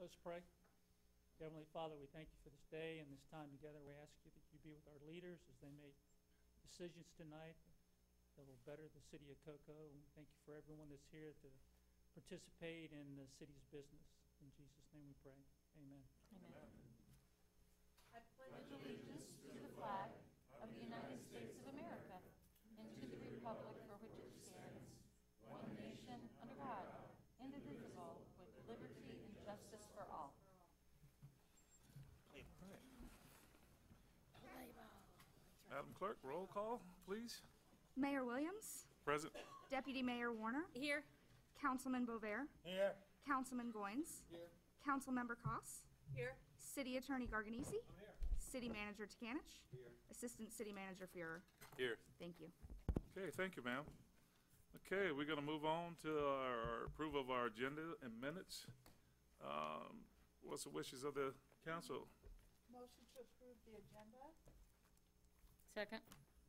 Let's pray. Heavenly Father, we thank you for this day and this time together. We ask you that you be with our leaders as they make decisions tonight that will better the city of Cocoa. And we thank you for everyone that's here to participate in the city's business. In Jesus' name we pray. Amen. Amen. I pledge allegiance to the flag of the United States of America and to the republic for which it stands, one nation under God, indivisible, with liberty and justice for all. Madam Clerk, roll call, please. Mayor Williams, Present. Deputy Mayor Warner, Here. Councilman Bovair, Here. Councilman Goins, Here. Councilmember Koss, Here. City Attorney Garganese, City Manager Takanich, Assistant City Manager Fuhrer. Here. Thank you. Okay, thank you, ma'am. Okay, we're going to move on to our approval of our agenda and minutes. What's the wishes of the council? Motion to approve the agenda? Second.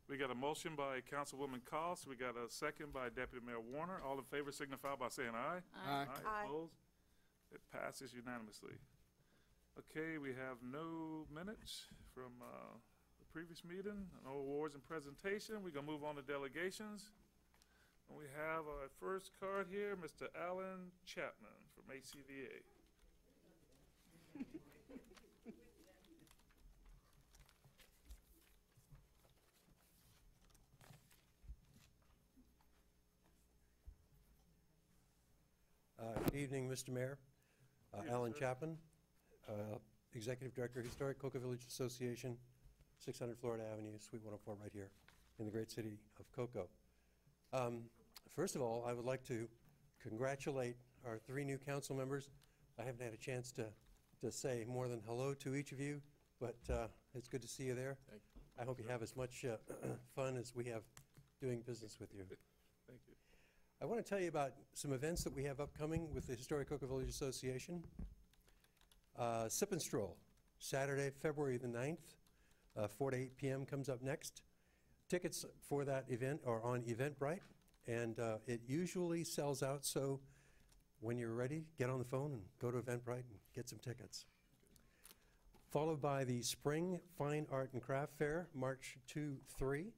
We got a motion by Councilwoman Cost. We got a second by Deputy Mayor Warner. All in favor signify by saying aye. Aye. Aye. Opposed? It passes unanimously. Okay, we have no minutes from the previous meeting, no awards and presentation. We're going to move on to delegations. And we have our first card here, Mr. Alan Chapman from ACVA. Good evening, Mr. Mayor. Alan Chapman, Executive Director, Historic Cocoa Village Association, 600 Florida Avenue, Suite 104, right here in the great city of Cocoa. First of all, I would like to congratulate our 3 new council members. I haven't had a chance to say more than hello to each of you, but it's good to see you there. Thank you. I hope you have as much fun as we have doing business with you. Thank you. I want to tell you about some events that we have upcoming with the Historic Cocoa Village Association. Sip and Stroll, Saturday, February the 9th, 4 to 8 p.m. comes up next. Tickets for that event are on Eventbrite, and it usually sells out, so when you're ready, get on the phone and go to Eventbrite and get some tickets. Followed by the Spring Fine Art and Craft Fair, March 2-3.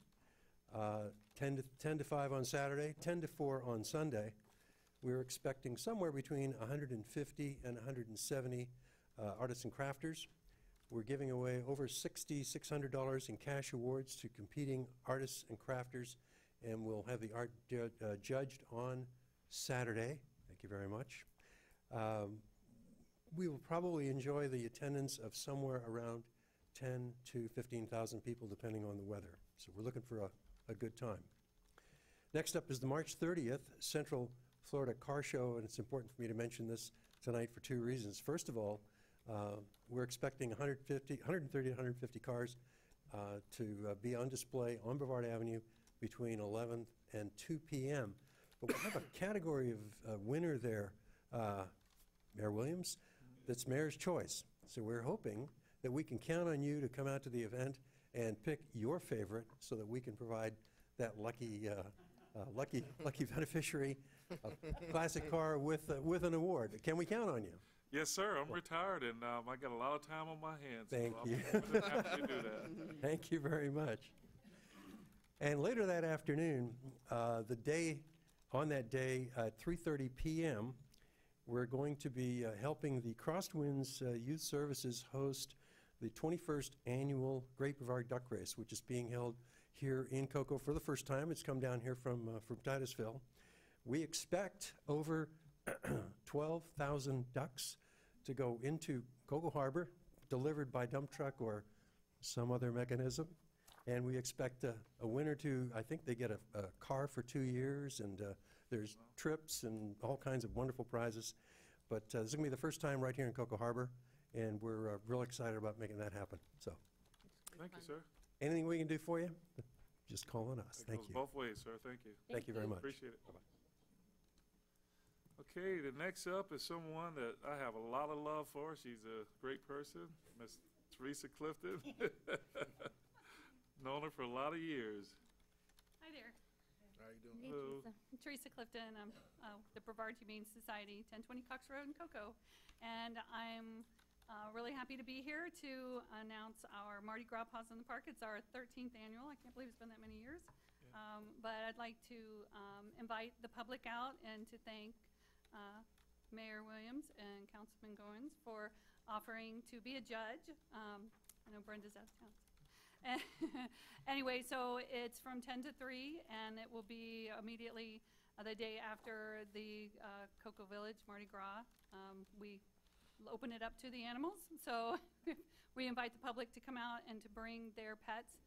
10 to 5 on Saturday, 10 to 4 on Sunday. We're expecting somewhere between 150 and 170 artists and crafters. We're giving away over $6,600 in cash awards to competing artists and crafters, and we'll have the art judged on Saturday. Thank you very much. We will probably enjoy the attendance of somewhere around 10 to 15,000 people, depending on the weather. So we're looking for a good time. Next up is the March 30th Central Florida Car Show, and it's important for me to mention this tonight for 2 reasons. First of all, we're expecting 130 to 150 cars to be on display on Brevard Avenue between 11 and 2 p.m. But we have a category of winner there, Mayor Williams, that's Mayor's Choice. So we're hoping that we can count on you to come out to the event and pick your favorite so that we can provide that lucky beneficiary a classic car with an award. Can we count on you? Yes, sir. I'm retired, and I got a lot of time on my hands. Thank so you. I'm more than happy to do that. Thank you very much. And later that afternoon, on that day at 3:30 p.m., we're going to be helping the Crosswinds Youth Services host the 21st Annual Great Brevard Duck Race, which is being held here in Cocoa for the first time. It's come down here from Titusville. We expect over 12,000 ducks to go into Cocoa Harbor, delivered by dump truck or some other mechanism. And we expect a winner to, I think they get a car for 2 years, and there's trips and all kinds of wonderful prizes. But this is going to be the first time right here in Cocoa Harbor, and we're real excited about making that happen. So, Thank you, sir. anything we can do for you, just call on us. It Thank goes you. both ways, sir. Thank you. Thank you very much. Appreciate it. Okay, the next up is someone that I have a lot of love for. She's a great person, Miss Teresa Clifton. Known her for a lot of years. Hi there. How you doing? Hey, Teresa Clifton. I'm the Brevard Humane Society, 1020 Cox Road in Cocoa. and I'm really happy to be here to announce our Mardi Gras Paws in the Park. It's our 13th annual. I can't believe it's been that many years. But I'd like to invite the public out and to thank Mayor Williams and Councilman Goins for offering to be a judge. I know Brenda's out of town. Anyway, so it's from 10 to 3, and it will be immediately the day after the Cocoa Village Mardi Gras. We open it up to the animals, so we invite the public to come out and to bring their pets.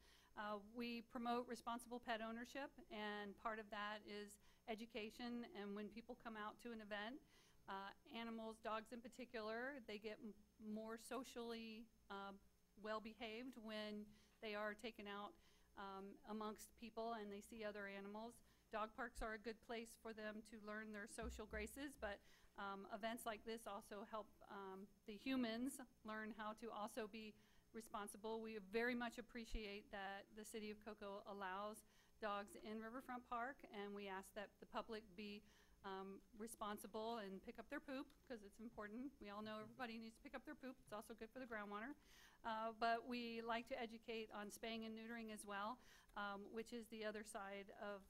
We promote responsible pet ownership, and part of that is education. And when people come out to an event, animals, dogs in particular, they get more socially well-behaved when they are taken out amongst people and they see other animals. Dog parks are a good place for them to learn their social graces, but events like this also help the humans learn how to also be responsible. We very much appreciate that the City of Cocoa allows dogs in Riverfront Park, and we ask that the public be responsible and pick up their poop, because it's important. We all know everybody needs to pick up their poop. It's also good for the groundwater. But we like to educate on spaying and neutering as well, which is the other side of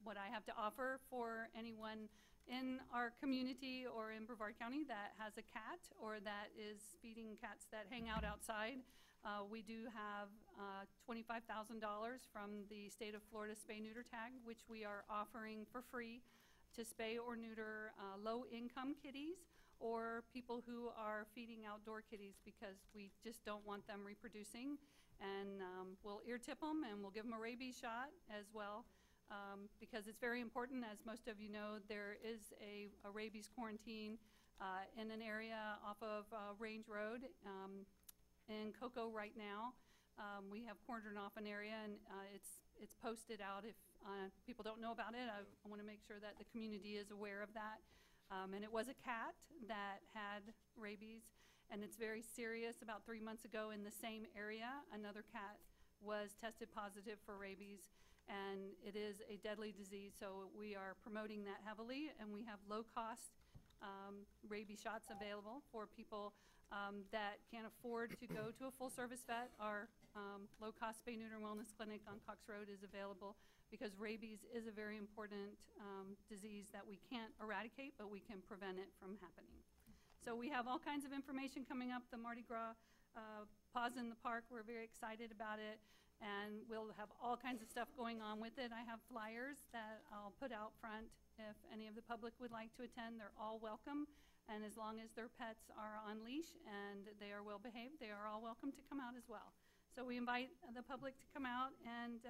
what I have to offer for anyone in our community or in Brevard County that has a cat or that is feeding cats that hang out outside. We do have $25,000 from the state of Florida Spay-Neuter Tag, which we are offering for free to spay or neuter low-income kitties or people who are feeding outdoor kitties, because we just don't want them reproducing. And we'll ear tip them, and we'll give them a rabies shot as well. Because it's very important. As most of you know, there is a rabies quarantine in an area off of Range Road in Cocoa right now. We have cordoned off an area, and it's posted out. If people don't know about it, I want to make sure that the community is aware of that. And it was a cat that had rabies, and it's very serious. About 3 months ago in the same area, another cat was tested positive for rabies, and it is a deadly disease, so we are promoting that heavily, and we have low-cost rabies shots available for people that can't afford to go to a full-service vet. Our low-cost spay, neuter, and wellness clinic on Cox Road is available, because rabies is a very important disease that we can't eradicate, but we can prevent it from happening. So we have all kinds of information coming up. The Mardi Gras Paws in the Park, we're very excited about it. And we'll have all kinds of stuff going on with it. I have flyers that I'll put out front. If any of the public would like to attend, they're all welcome. And as long as their pets are on leash and they are well behaved, they are all welcome to come out as well. So we invite the public to come out, and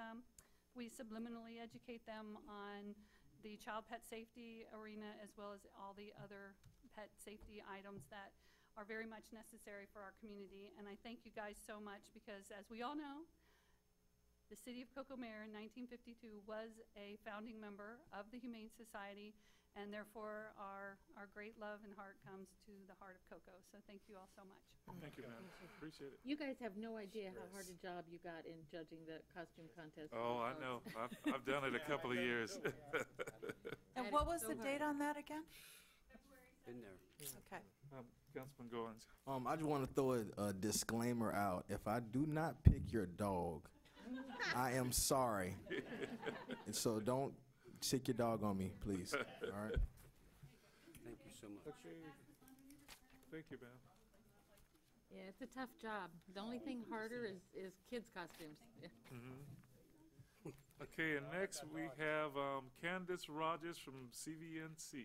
we subliminally educate them on the child pet safety arena, as well as all the other pet safety items that are very much necessary for our community. And I thank you guys so much, because as we all know, the City of Cocoa Mayor in 1952 was a founding member of the Humane Society, and therefore our great love and heart comes to the heart of Cocoa. So thank you all so much. Thank you, ma'am. Appreciate it. You guys have no idea how hard a job you got in judging the costume contest. Oh, I know. I've done it a couple of years. And what was the date on that again? Been there. Okay. Councilman Goins. I just want to throw a disclaimer out. If I do not pick your dog, I am sorry. And so don't sick your dog on me, please. All right? Thank you so much. Okay. Thank you, ma'am. Yeah, it's a tough job. The only thing harder is kids' costumes. Yeah. Okay, and next we have Candace Rogers from CVNC.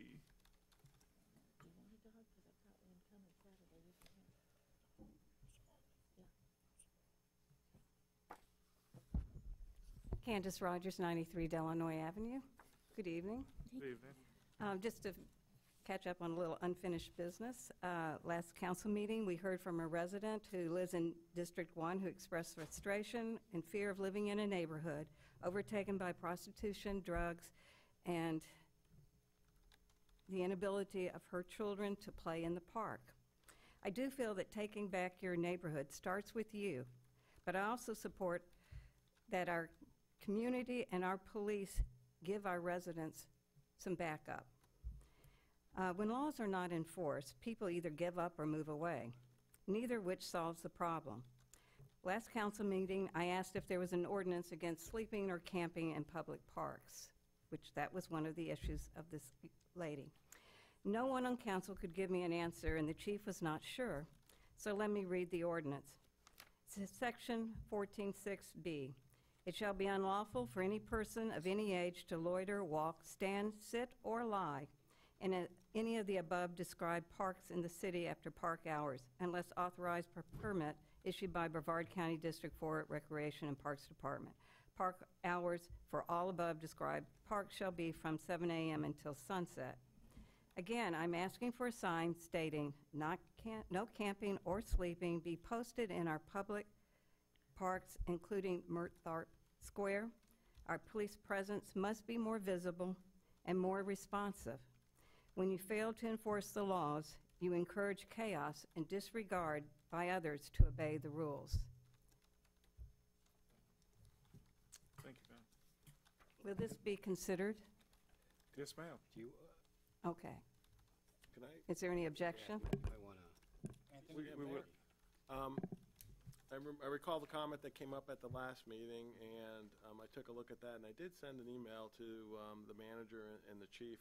Candace Rogers, 93 Delanoy Avenue. Good evening. Good evening. Just to catch up on a little unfinished business, last council meeting, we heard from a resident who lives in District 1 who expressed frustration and fear of living in a neighborhood overtaken by prostitution, drugs, and the inability of her children to play in the park. I do feel that taking back your neighborhood starts with you, but I also support that our community and our police give our residents some backup. When laws are not enforced, people either give up or move away, neither which solves the problem. Last council meeting, I asked if there was an ordinance against sleeping or camping in public parks, which that was one of the issues of this lady. No one on council could give me an answer, and the chief was not sure. So let me read the ordinance. Section 14.6b. It shall be unlawful for any person of any age to loiter, walk, stand, sit, or lie in any of the above described parks in the city after park hours, unless authorized per permit issued by Brevard County District 4 Recreation and Parks Department. Park hours for all above described parks shall be from 7 a.m. until sunset. Again, I'm asking for a sign stating no camping or sleeping be posted in our public parks, including Murtharp Square. Our police presence must be more visible and more responsive. When you fail to enforce the laws, you encourage chaos and disregard by others to obey the rules. Thank you, ma'am. Will this be considered? Yes, ma'am. Do you, Okay. can I? Is there any objection? I want to. We would, I recall the comment that came up at the last meeting, and I took a look at that, and I did send an email to the manager and the chief.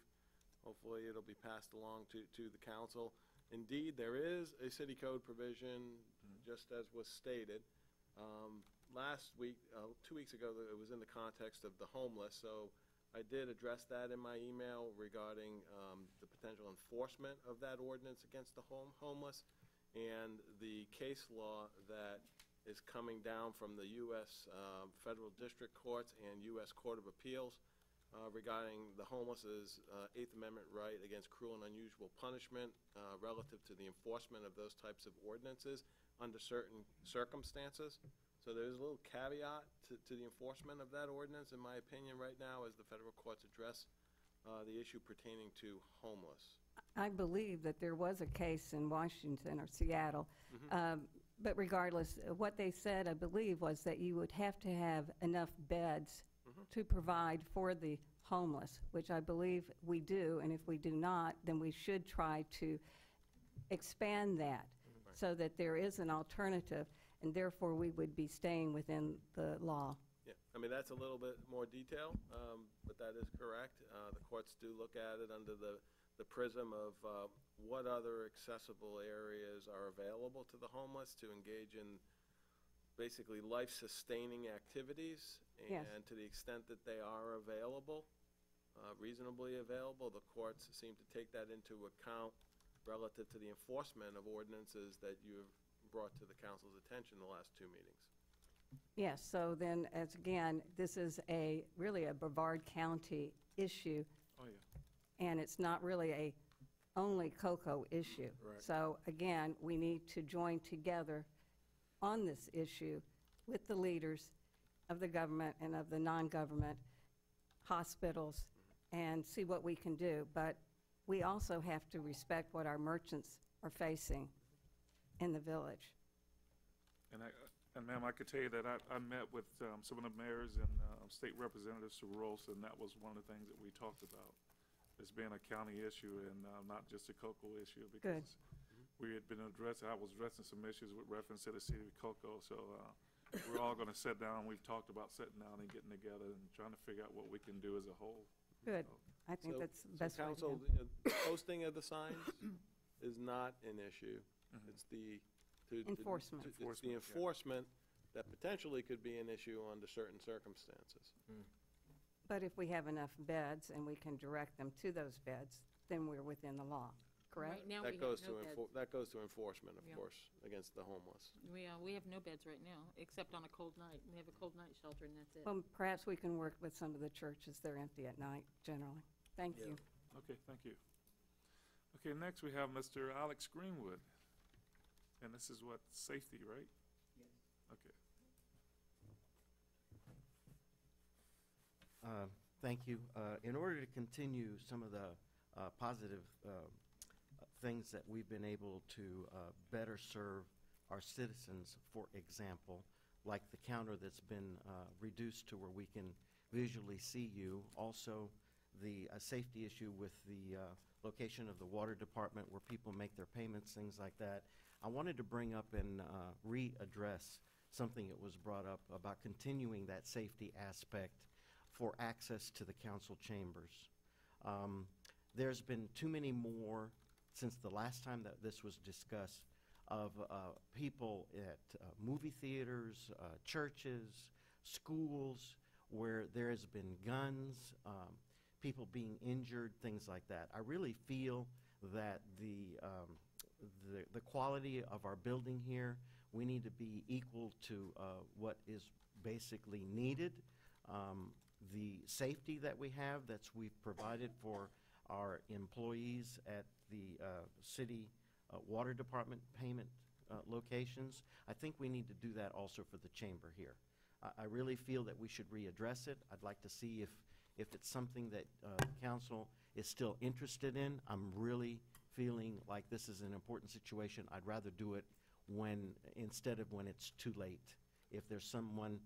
Hopefully, it'll be passed along to the council. Indeed, there is a city code provision, just as was stated. Last week, 2 weeks ago, it was in the context of the homeless, so I did address that in my email regarding the potential enforcement of that ordinance against the homeless, and the case law that is coming down from the U.S. Federal District Courts and U.S. Court of Appeals regarding the homeless's Eighth Amendment right against cruel and unusual punishment relative to the enforcement of those types of ordinances under certain circumstances. So there's a little caveat to the enforcement of that ordinance, in my opinion, right now, as the federal courts address the issue pertaining to homeless. I believe that there was a case in Washington or Seattle, but regardless, what they said, I believe, was that you would have to have enough beds to provide for the homeless, which I believe we do, and if we do not, then we should try to expand that so that there is an alternative, and therefore we would be staying within the law. Yeah, I mean, that's a little bit more detail, but that is correct. The courts do look at it under the prism of what other accessible areas are available to the homeless to engage in basically life-sustaining activities. Yes. And to the extent that they are available, reasonably available, the courts seem to take that into account relative to the enforcement of ordinances that you have brought to the council's attention the last 2 meetings. Yes, so then, as again, this is really a Brevard County issue. oh, yeah. And it's not really a only Cocoa issue. Right. So again, we need to join together on this issue with the leaders of the government and of the non-government hospitals and see what we can do. But we also have to respect what our merchants are facing in the village. And ma'am, I could tell you that I met with some of the mayors and state representatives from Rosa, and that was one of the things that we talked about. It's being a county issue and not just a Cocoa issue, because we had been I was addressing some issues with reference to the city of Cocoa. So we're all going to sit down. We've talked about sitting down and getting together and trying to figure out what we can do as a whole. Good. So, I think that's the best way to Council, go. posting of the signs is not an issue. It's the Enforcement. It's the enforcement that potentially could be an issue under certain circumstances. But if we have enough beds and we can direct them to those beds, then we're within the law, correct? Right now, we That have goes no to beds. that goes to enforcement, of Yeah. course, against the homeless. We have no beds right now, except on a cold night. We have a cold night shelter, and that's it. Well, perhaps we can work with some of the churches. They're empty at night, generally. Thank you. okay, thank you. Okay, next we have Mr. Alex Greenwood. And this is what, safety, right? Yes. Okay. Thank you. In order to continue some of the positive things that we've been able to better serve our citizens, for example, like the counter that's been reduced to where we can visually see you. Also, the safety issue with the location of the water department where people make their payments, things like that. I wanted to bring up and readdress something that was brought up about continuing that safety aspect for access to the council chambers. There's been too many more, since the last time that this was discussed, of people at movie theaters, churches, schools, where there has been guns, people being injured, things like that. I really feel that the quality of our building here, we need to be equal to what is basically needed. The safety that we have, we've provided for our employees at the city water department payment locations. I think we need to do that also for the chamber here. I really feel that we should readdress it. I'd like to see if it's something that council is still interested in. I'm really feeling like this is an important situation. I'd rather do it instead of when it's too late. If there's someone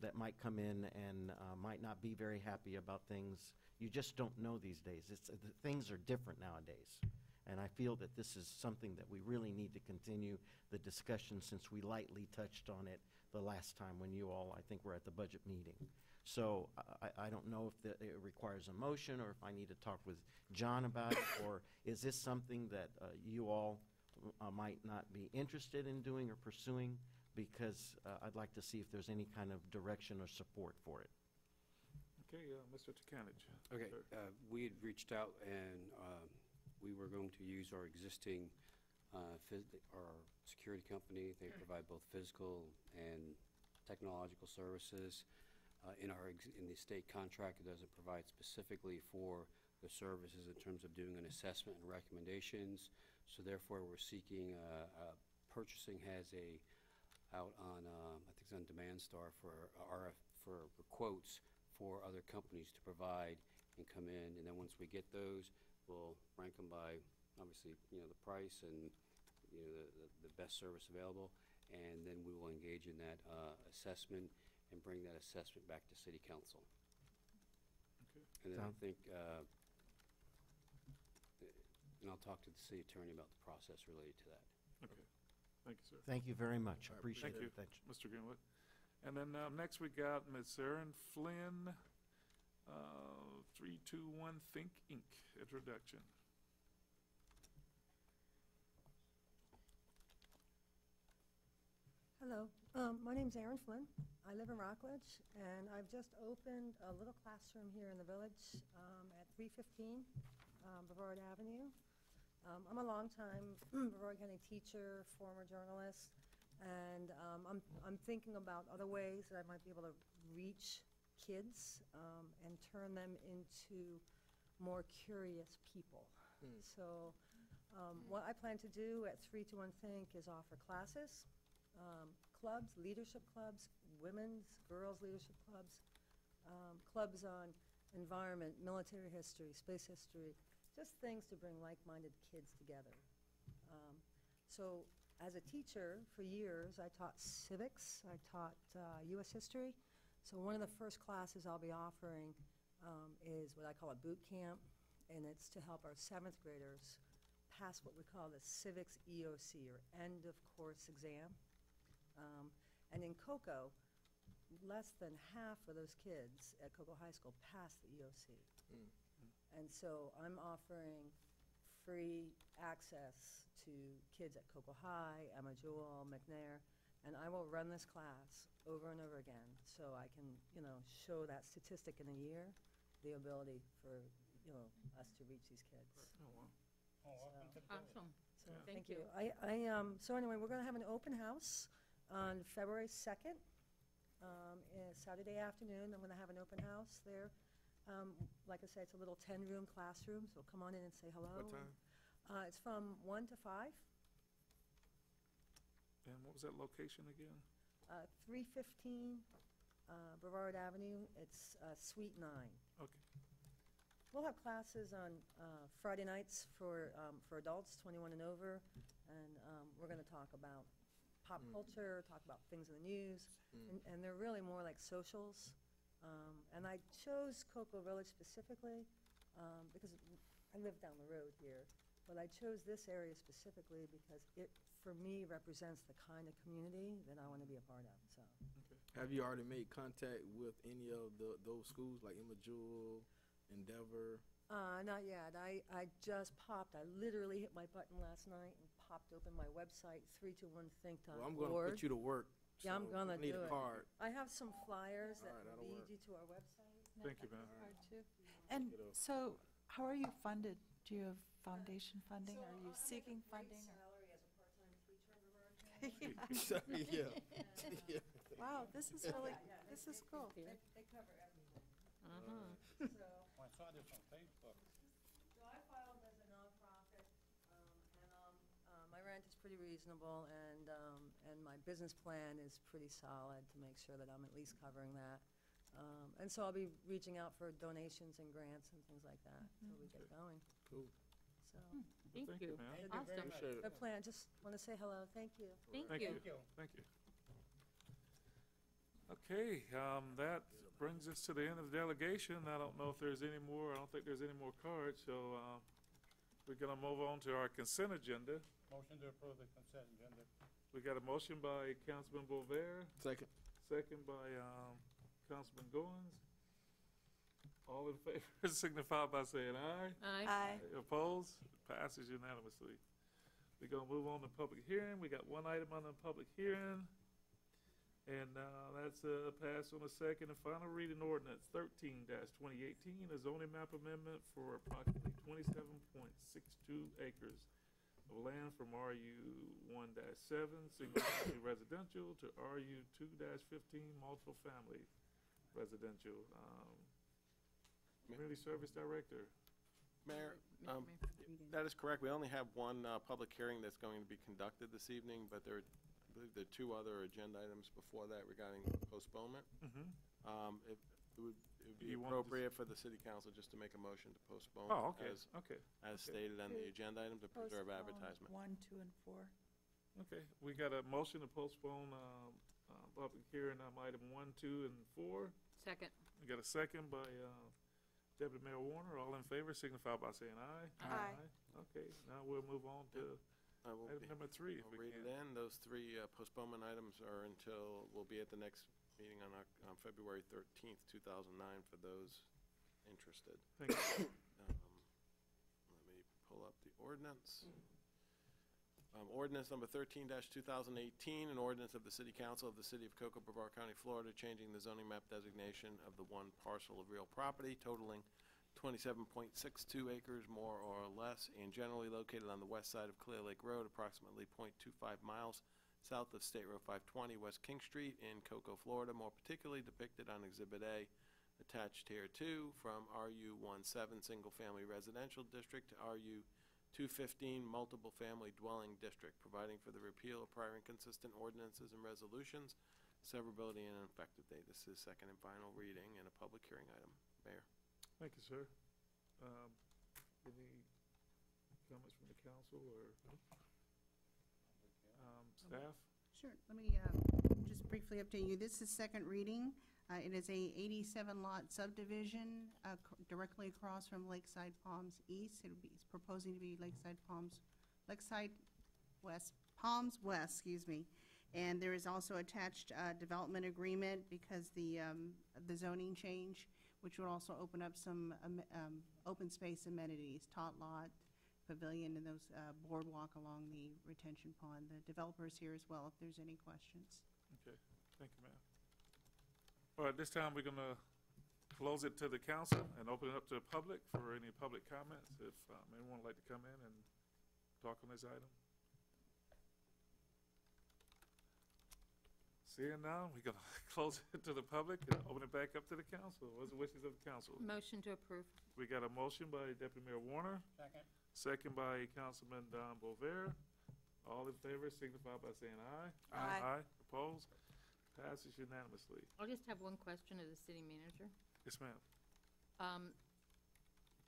that might come in and might not be very happy about things, you just don't know these days. Things are different nowadays. And I feel that this is something that we really need to continue the discussion, since we lightly touched on it the last time when you all, I think, were at the budget meeting. So I don't know if it requires a motion, or if I need to talk with John about it, or is this something that you all might not be interested in doing or pursuing, because I'd like to see if there's any kind of direction or support for it. Okay, Mr. Takanich. Okay, we had reached out, and we were going to use our existing our security company. They provide both physical and technological services. In the state contract, it doesn't provide specifically for the services in terms of doing an assessment and recommendations. So therefore, we're seeking purchasing has out on I think it's on Demand Star for quotes for other companies to provide and come in, and then once we get those, we'll rank them by obviously the price and the best service available, and then we will engage in that assessment and bring that assessment back to City Council. Okay. And then I think, and I'll talk to the city attorney about the process related to that. Okay. Thank you, sir. Thank you very much. I appreciate Thank it. you, Mr. Greenwood. And then next we got Ms. Erin Flynn, 321 Think Inc. Introduction. Hello, my name's Erin Flynn. I live in Rockledge, and I've just opened a little classroom here in the village at 315 Brevard Avenue. I'm a longtime Brevard County teacher, former journalist, and I'm thinking about other ways that I might be able to reach kids and turn them into more curious people. So what I plan to do at 321 Think is offer classes, clubs, leadership clubs, women's, girls' leadership clubs, clubs on environment, military history, space history, just things to bring like-minded kids together. So as a teacher for years, I taught civics, I taught U.S. history. So one of the first classes I'll be offering is what I call a boot camp, and it's to help our 7th graders pass what we call the civics EOC, or end of course exam. And in Cocoa, less than half of those kids at Cocoa High School passed the EOC. And so I'm offering free access to kids at Cocoa High, Emma Jewell, McNair, and I will run this class over and over again so I can, show that statistic in a year, the ability for, us to reach these kids. Oh, wow. Awesome. So, thank you. So anyway, we're going to have an open house on February 2nd, Saturday afternoon. I'm going to have an open house there. Like I said, it's a little 10-room classroom, so come on in and say hello. What time? It's from 1 to 5. And what was that location again? 315 Brevard Avenue. It's Suite 9. Okay. We'll have classes on Friday nights for adults 21 and over, and we're going to talk about pop culture, talk about things in the news, and they're really more like socials. And I chose Cocoa Village specifically because I live down the road here. But I chose this area specifically because it, for me, represents the kind of community that I want to be a part of, so. Have you already made contact with any of those schools, like Emma Jewel, Endeavor? Not yet. I just popped, I literally hit my button last night and popped open my website, 321think.org. Well, I'm going to put you to work. Yeah, I'm so gonna I need do a it. card. I have some flyers that All right, that'll lead work. you to our website. Thank you, ma'am. And so, how are you funded? Do you have foundation funding? Are you seeking funding? Salary as a part-time teacher in Brevard County. Yeah. Yeah. Wow, this is really, this is cool. They cover everything. Uh-huh. So, I saw this on Facebook. so I filed as a nonprofit, and my rent is pretty reasonable, and my business plan is pretty solid to make sure that I'm at least covering that. And so I'll be reaching out for donations and grants and things like that until we get going. Cool. So, Thank you. ma'am. Awesome. Appreciate it. good plan. Just want to say hello. Thank you. Thank Thank you. you. Thank you. Okay, that brings us to the end of the delegation. I don't know if there's any more, I don't think there's any more cards, so we're gonna move on to our consent agenda. Motion to approve the consent agenda. We got a motion by Councilman Bover, Second. second by Councilman Goins. All in favor signify by saying aye. Aye. Opposed? Passes unanimously. We're gonna move on to public hearing. We got one item on the public hearing. And that's passed on a second and final reading ordinance 13-2018, a zoning map amendment for approximately 27.62 acres of land from RU 1-7 single-family residential to RU 2-15 multiple family residential. Community Service Director. Mayor, that is correct. We only have one public hearing that's going to be conducted this evening, but I believe there are two other agenda items before that regarding postponement. It would be You want to appropriate for the city council just to make a motion to postpone. Oh, okay, as- okay. As stated on the agenda item to preserve Postpone advertisement. 1, 2, and 4. Okay, we got a motion to postpone public hearing item 1, 2, and 4. Second. We got a second by Deputy Mayor Warner. All in favor signify by saying aye. Aye. Okay, now we'll move on to I will item number 3, if I'll we read it can. in. Those three postponement items are will be at the next meeting on February 13th, 2009, for those interested. Thank you. Let me pull up the ordinance. Ordinance number 13-2018, an ordinance of the City Council of the City of Cocoa, Brevard County, Florida, changing the zoning map designation of the one parcel of real property totaling 27.62 acres, more or less, and generally located on the west side of Clear Lake Road, approximately .25 miles south of State Road 520, West King Street in Cocoa, Florida, more particularly depicted on Exhibit A, attached here too, from RU 17 Single Family Residential District to RU 215 Multiple Family Dwelling District, providing for the repeal of prior inconsistent ordinances and resolutions, severability and an effective date. This is second and final reading and a public hearing item. Mayor. Thank you, sir. Any comments from the council or staff? Sure. Let me just briefly update you. This is second reading. It is a 87-lot subdivision directly across from Lakeside Palms East. It's proposing to be Palms West, excuse me. And there is also attached development agreement because the zoning change, which would also open up some open space amenities, tot lot, pavilion, and those boardwalk along the retention pond. The developer's here as well if there's any questions. Okay, thank you, ma'am. All right, this time we're gonna close it to the council and open it up to the public for any public comments. If anyone would like to come in and talk on this item. Seeing now, we're gonna close it to the public and open it back up to the council. What's the wishes of the council? Motion to approve. We got a motion by Deputy Mayor Warner, Second. second by Councilman Don Bover. All in favor signify by saying aye. Aye. Aye. Opposed? Passes unanimously. I'll just have one question of the city manager. Yes, ma'am.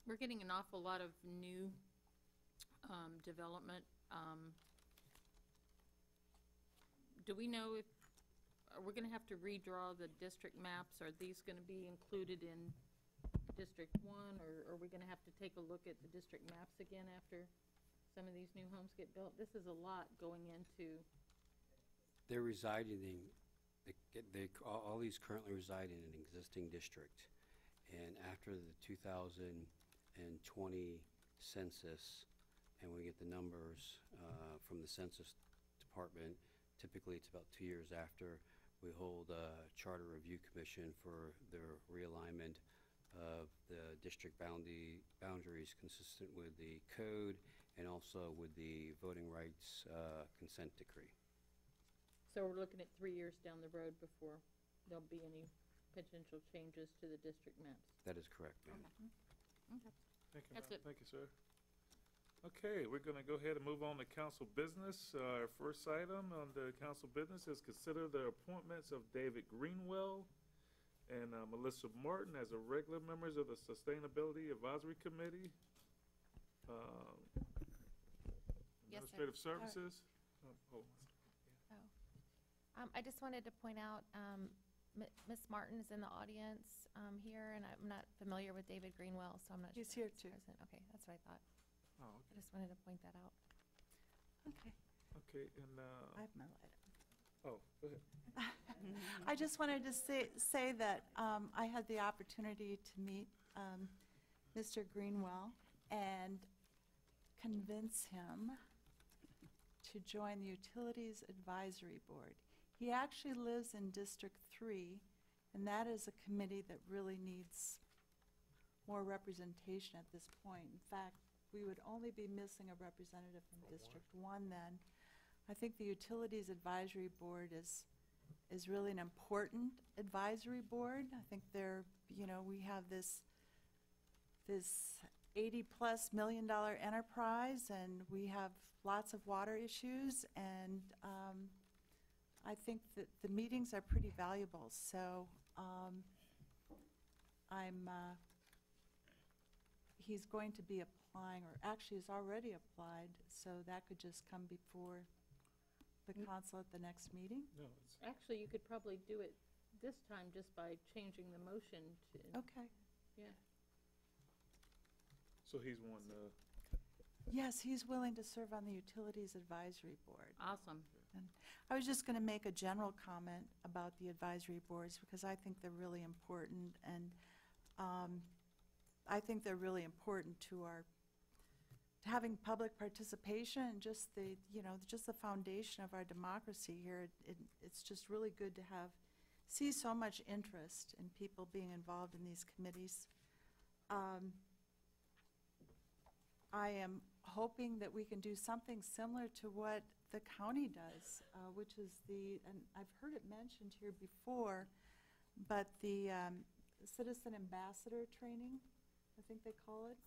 We're getting an awful lot of new development. Do we know if, are we gonna have to redraw the district maps? Are these gonna be included in District 1, or are we gonna have to take a look at the district maps again after some of these new homes get built? This is a lot going into, They're residing all these currently reside in an existing district. And after the 2020 census, and we get the numbers from the Census Department, typically it's about 2 years after, we hold a charter review commission for their realignment of the district boundaries consistent with the code and also with the voting rights consent decree. so we're looking at 3 years down the road before there'll be any potential changes to the district maps. That is correct, ma'am. Okay. Thank you, That's ma'am. it. Thank you, sir. Okay, we're going to go ahead and move on to council business. Our first item on the council business is consider the appointments of David Greenwell and Melissa Martin as a regular members of the Sustainability Advisory Committee. Yes, sir. Administrative Services. I just wanted to point out, Ms. Martin is in the audience here, and I'm not familiar with David Greenwell, so I'm not sure. He's here if too. present. Okay, that's what I thought. Oh, I okay. just wanted to point that out. Okay, Okay, and, I have my light oh, go ahead. on. I just wanted to say that I had the opportunity to meet Mr. Greenwell and convince him to join the Utilities Advisory Board. He actually lives in District 3, and that is a committee that really needs more representation at this point. In fact, we would only be missing a representative from District 1 then. I think the Utilities Advisory Board is really an important advisory board. I think they're, we have this $80+ million enterprise, and we have lots of water issues, and I think that the meetings are pretty valuable. So he's going to be applying, or actually has already applied, so that could just come before the council at the next meeting. No, it's, Actually, you could probably do it this time just by changing the motion to, Okay. yeah. so he's one, Yes, he's willing to serve on the Utilities Advisory Board. Awesome. And I was just going to make a general comment about the advisory boards, because I think they're really important, and I think they're really important to having public participation, and just the foundation of our democracy here. It's just really good to see so much interest in people being involved in these committees. I am hoping that we can do something similar to what the county does, which is and I've heard it mentioned here before, but the Citizen Ambassador Training, I think they call it,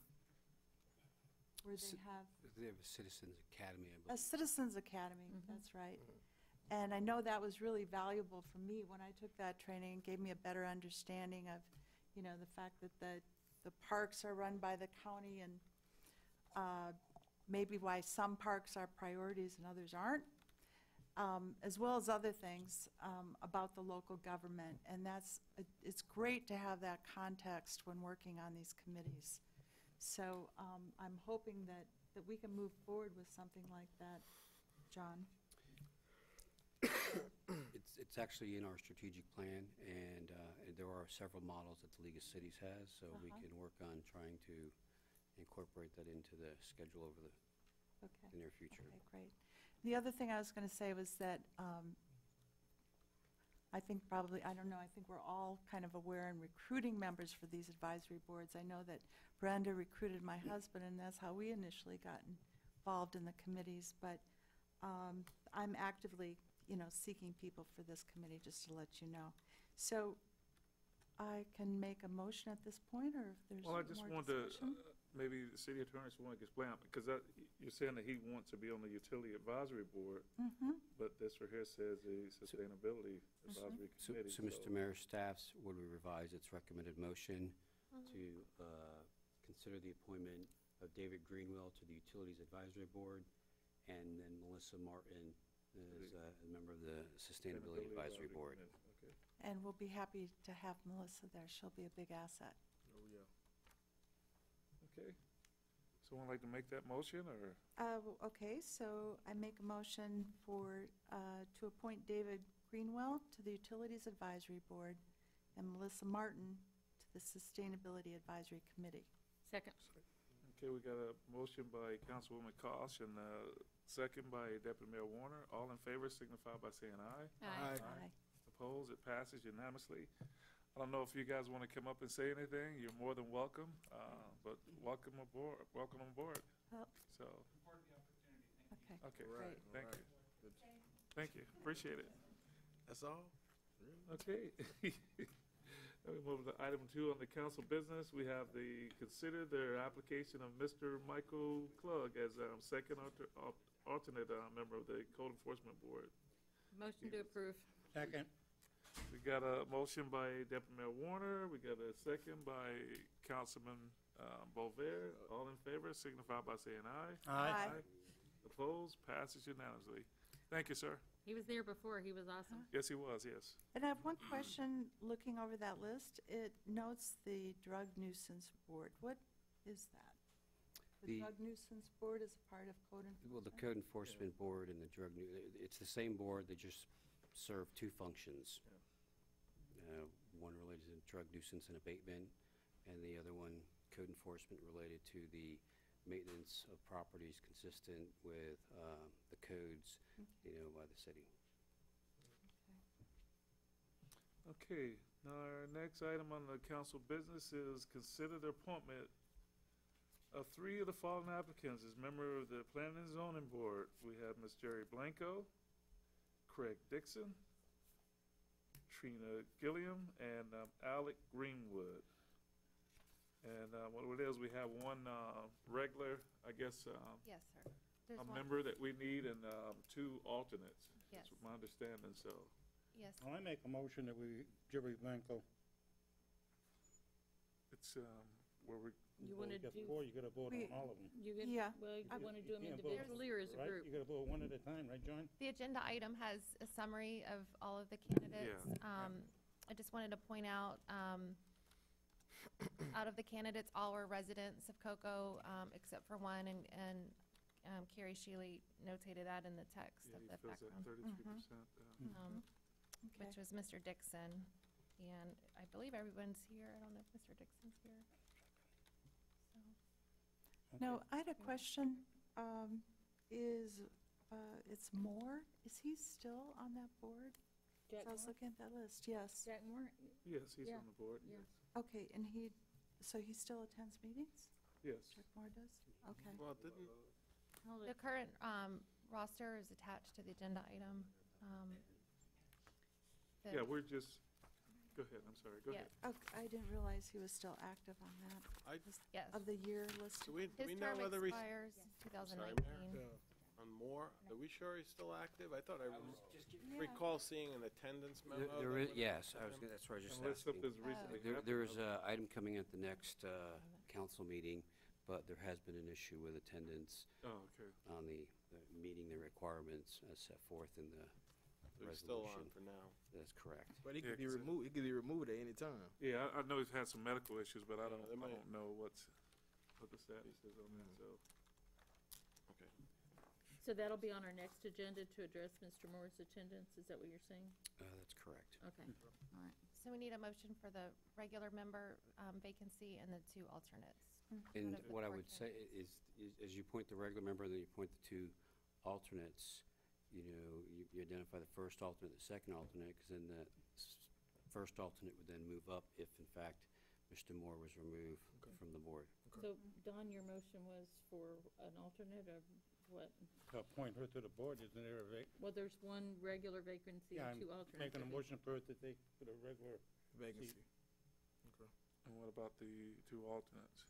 where they have They have a Citizens Academy, I a believe. Citizens Academy, that's right. And I know that was really valuable for me when I took that training. It gave me a better understanding of, the fact that the parks are run by the county, and maybe why some parks are priorities and others aren't, as well as other things about the local government. And it's great to have that context when working on these committees. So I'm hoping that we can move forward with something like that, John. It's actually in our strategic plan, and there are several models that the League of Cities has, so we can work on trying to incorporate that into the schedule over the near future. Okay, great. The other thing I was going to say was that I think we're all kind of aware in recruiting members for these advisory boards. I know that Brenda recruited my husband, and that's how we initially got involved in the committees. But I'm actively, seeking people for this committee, just to let you know. So I can make a motion at this point, or if there's well, I more just wanted discussion? to, maybe the city attorney want to explain, because you're saying that he wants to be on the Utility Advisory Board, but this right here says the Sustainability Advisory Committee. So, Mr. Mayor, staffs would revise its recommended motion to consider the appointment of David Greenwell to the Utilities Advisory Board, and then Melissa Martin as a member of the Sustainability Advisory Board. Committee. Okay. And we'll be happy to have Melissa there. She'll be a big asset. Oh, yeah. Okay. Someone like to make that motion, or? Okay, so I make a motion to appoint David Greenwell to the Utilities Advisory Board and Melissa Martin to the Sustainability Advisory Committee. Second. Okay, we got a motion by Councilwoman Kosh and a second by Deputy Mayor Warner. All in favor signify by saying aye. Aye. Aye. Opposed? It passes unanimously. I don't know if you guys want to come up and say anything. You're more than welcome, but welcome aboard. Welcome on board. Well, So, okay. okay, Great. thank you. Thank you, appreciate it. That's all? Okay. Then we move to item 2 on the council business. We have consider their application of Mr. Michael Klug as second alternate member of the Code Enforcement Board. Motion to approve. Second. We got a motion by Deputy Mayor Warner. We got a second by Councilman Bover. All in favor signify by saying aye. Aye. Opposed? Passes unanimously. Thank you, sir. He was there before. He was awesome. Yes, he was, yes. And I have one question, looking over that list. It notes the Drug Nuisance Board. What is that? The The- Drug Nuisance Board is a part of Code Enforcement? Well, the Code Enforcement Board and the it's the same board, they just serve two functions. One related to drug nuisance and abatement, and the other one, code enforcement, related to the maintenance of properties consistent with the codes, by the city. Okay, now our next item on the council business is consider the appointment of 3 of the following applicants as member of the Planning and Zoning Board. We have Ms. Jerry Blanco, Craig Dixon, Trina Gilliam, and Alec Greenwood. And what it is, we have one regular, I guess, Yes, sir. There's a one- member that we need and 2 alternates. Yes. That's my understanding, so. Yes. Well, I make a motion that we, Jerry Blanco, It's where we, You want to you got do, 4, you gotta vote We- on all of them. Yeah. well, you want to do them You can't vote, individually or as a Right? group? You gotta vote one at a time, right, John? The agenda item has a summary of all of the candidates. I just wanted to point out, out of the candidates, all were residents of Cocoa, except for one, and Carrie Shealy notated that in the text yeah, of he the fills that background, 33%. Okay. which was Mr. Dixon. And I believe everyone's here. I don't know if Mr. Dixon's here. So, No, I had a question. It's Moore, is he still on that board? Jack I was Moore? looking at that list, yes. Jack Moore? Yes, he's Yeah. on the board, Yeah. yes. Okay, and so he still attends meetings? Yes. Jack Moore does? Okay. Well, didn't, Hold the it. current roster is attached to the agenda item. The- Yeah, we're just, go ahead, I'm sorry, go Yeah. ahead. Okay, I didn't realize he was still active on that. Yes. Of the year list. do we His know term whether we, expires sorry, 2019. Mayor? On Moore, are we sure he's still active? I thought I recall seeing an attendance memo. that There is, went yes, with him. that's what I was just Unless asking. something's recently There happened. is an item coming at the next council meeting, but there has been an issue with attendance Oh, okay. on meeting the requirements as set forth in the So he's still on resolution. for now. That's correct. But he Yeah, could be 'cause removed, he could be removed at any time. Yeah, I know he's had some medical issues, but I Yeah, don't, they I might- don't know what the status is on that, so. Okay. So that'll be on our next agenda to address Mr. Moore's attendance, is that what you're saying? That's correct. Okay, all right. So we need a motion for the regular member vacancy and the 2 alternates. And out of the what I 4 would say is, as you point the regular member, and then you point the 2 alternates, you identify the first alternate, the second alternate, because then the first alternate would then move up if, in fact, Mr. Moore was removed from the board. So, Don, your motion was for an alternate or what? To appoint her to the board, isn't there a Well, there's one regular vacancy Yeah, and I'm 2 alternates. making a I think. motion for her to take for the regular Vacancy. seat. And what about the 2 alternates?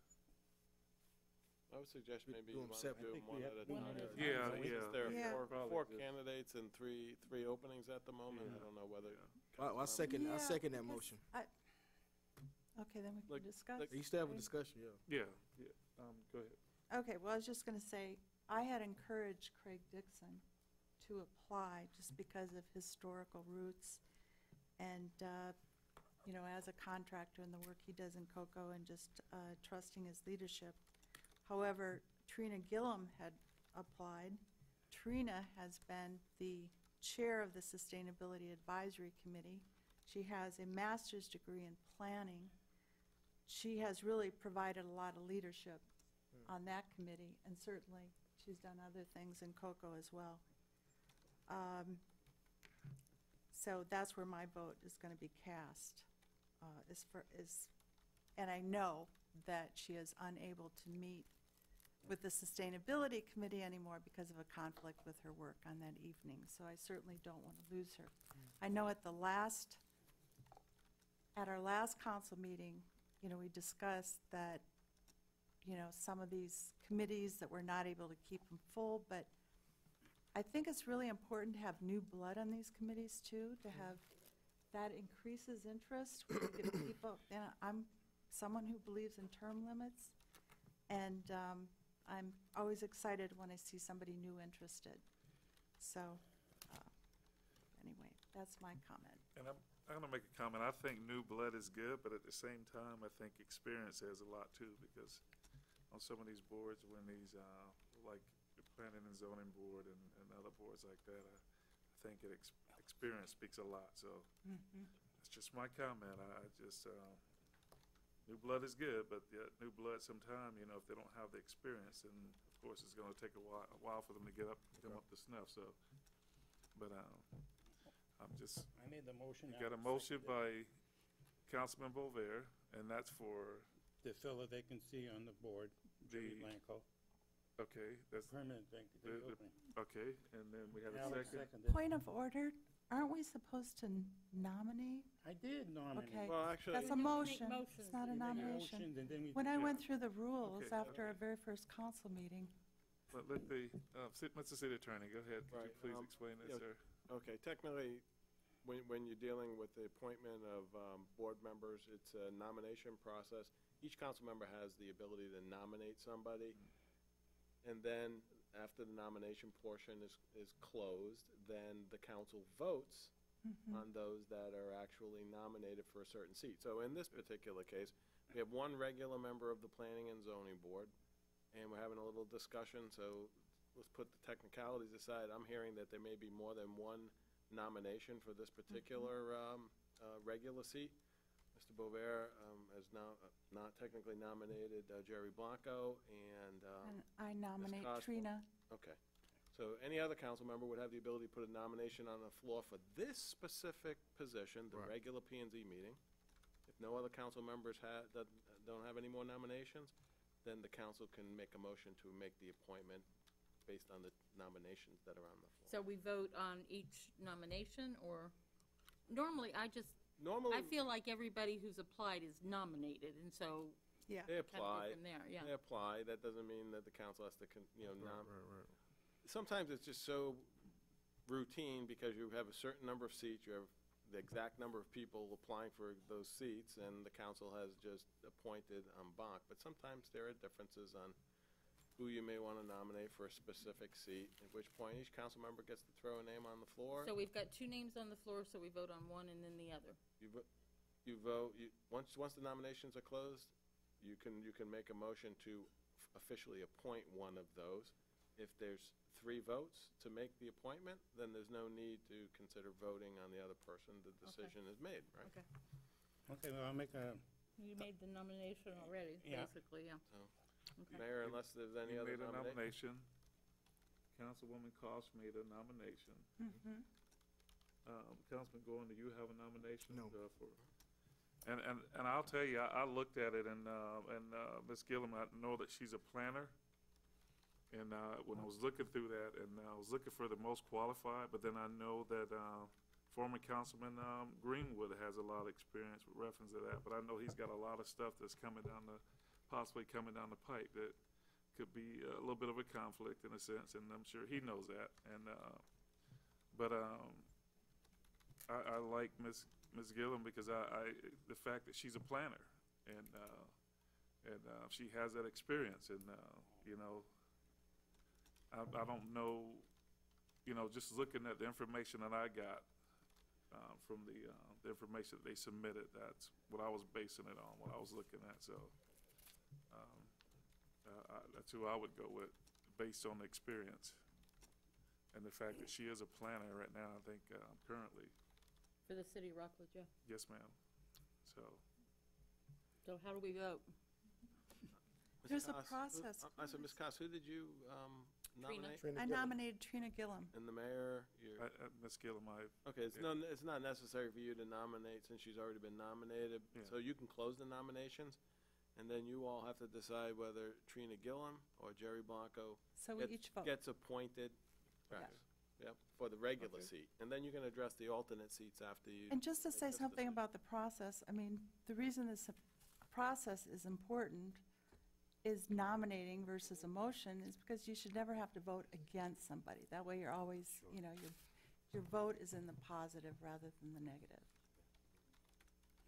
I would suggest We maybe do you 'em want to separate. do I think them one we at have a to do time. one at a time. Yeah, Since yeah. There Yeah. are Probably four just- candidates and three openings at the moment. I Yeah. don't know whether. I second Yeah, that because motion. Okay, then we can Like- discuss. You still have a discussion, yeah. Yeah, go ahead. Okay, well, I was just going to say, I had encouraged Craig Dixon to apply just because of historical roots and, you know, as a contractor and the work he does in Cocoa and just trusting his leadership. However, Trina Gillum had applied. Trina has been the chair of the Sustainability Advisory Committee. She has a master's degree in planning. She has really provided a lot of leadership on that committee, and certainly she's done other things in Cocoa as well. So that's where my vote is going to be cast. And I know that she is unable to meet with the Sustainability Committee anymore because of a conflict with her work on that evening, so I certainly don't want to lose her. I know at our last council meeting, you know, we discussed that, you know, some of these committees that we're not able to keep them full, but I think it's really important to have new blood on these committees too, to have, that increases interest. We get people, and I'm someone who believes in term limits, and I'm always excited when I see somebody new interested. So, anyway, that's my comment. And I'm going to make a comment. I think new blood is good, but at the same time, I think experience has a lot too, because on some of these boards, when these, like the Planning and Zoning Board and other boards like that, I think experience speaks a lot. So that's just my comment. I just, new blood is good, but new blood sometime, you know, if they don't have the experience, and of course it's going to take a while for them to come up to snuff. So, but I'm just. I made the motion. You got a motion by Councilman Bover, and that's for To fill a vacancy on the board, Jerry Blanco. okay. That's Permanent vacancy opening. okay, and then we have a Alex second. seconded. Point of order, aren't we supposed to nominate? I did nominate. Okay, Well, actually, that's a You make motion, motions. it's not a We make nomination. motions and then we- When I Yeah. went through the rules Okay, after our very first council meeting, Let the Mr. City Attorney, go ahead. Could you Right, please explain yeah, that, sir? okay, technically, when you're dealing with the appointment of board members, it's a nomination process. Each council member has the ability to nominate somebody, and then after the nomination portion is closed, then the council votes on those that are actually nominated for a certain seat. So in this particular case, we have one regular member of the Planning and Zoning Board, and we're having a little discussion, so let's put the technicalities aside. I'm hearing that there may be more than one nomination for this particular regular seat. Mr. Bover has now not technically nominated Jerry Blanco, and I nominate Cosmo. Trina. okay. So any other council member would have the ability to put a nomination on the floor for this specific position, the regular P&Z meeting. If no other council members don't have any more nominations, then the council can make a motion to make the appointment based on the nominations that are on the floor. So we vote on each nomination, or, normally, I Normally, feel like everybody who's applied is nominated, and so Yeah. they kind of go apply. from there, yeah. They apply. That doesn't mean that the council has to, Sometimes it's just so routine because you have a certain number of seats, you have the exact number of people applying for those seats, and the council has just appointed en banc. But sometimes there are differences on who you may want to nominate for a specific seat, at which point each council member gets to throw a name on the floor. So we've got two names on the floor, so we vote on one and then the other. You vote, once the nominations are closed, you can make a motion to officially appoint one of those. If there's 3 votes to make the appointment, then there's no need to consider voting on the other person. The decision is made, right? Okay. Okay, well, I'll make a, You made the nomination already, Yeah. basically, yeah. So, Okay. Mayor, unless there's any You other made a nomination. nomination. Councilwoman Cost made a nomination. Councilman Gordon, do you have a nomination? No. For? And I'll tell you, I looked at it, and Ms. Gillum, I know that she's a planner. And when I was looking through that, and I was looking for the most qualified, but then I know that former Councilman Greenwood has a lot of experience with reference to that. But I know he's got a lot of stuff that's possibly coming down the pipe that could be a little bit of a conflict in a sense, and I'm sure he knows that. And but I like Ms. Gillum because the fact that she's a planner, and she has that experience, and you know. I don't know you know, just looking at the information that I got from the information that they submitted, that's what I was basing it on, what I was looking at. So that's who I would go with, based on the experience and the fact that she is a planner right now. I think currently. For the city of Rockledge, yeah. Yes, ma'am. So. So how do we vote? There's a Ms. Koss, process. I said, Ms. Koss, who did you nominate? I nominated Trina Gillum. And the mayor? Ms. Gillum, Okay, it's not necessary for you to nominate since she's already been nominated. Yeah. So you can close the nominations, and then you all have to decide whether Trina Gillum or Jerry Blanco So we each vote. gets appointed. Correct. Yep, for the regular seat. And then you can address the alternate seats after you. And just to make say this something decision. about the process, I mean, the reason this process is important is nominating versus a motion is because you should never have to vote against somebody. That way you're always, you know, your vote is in the positive rather than the negative.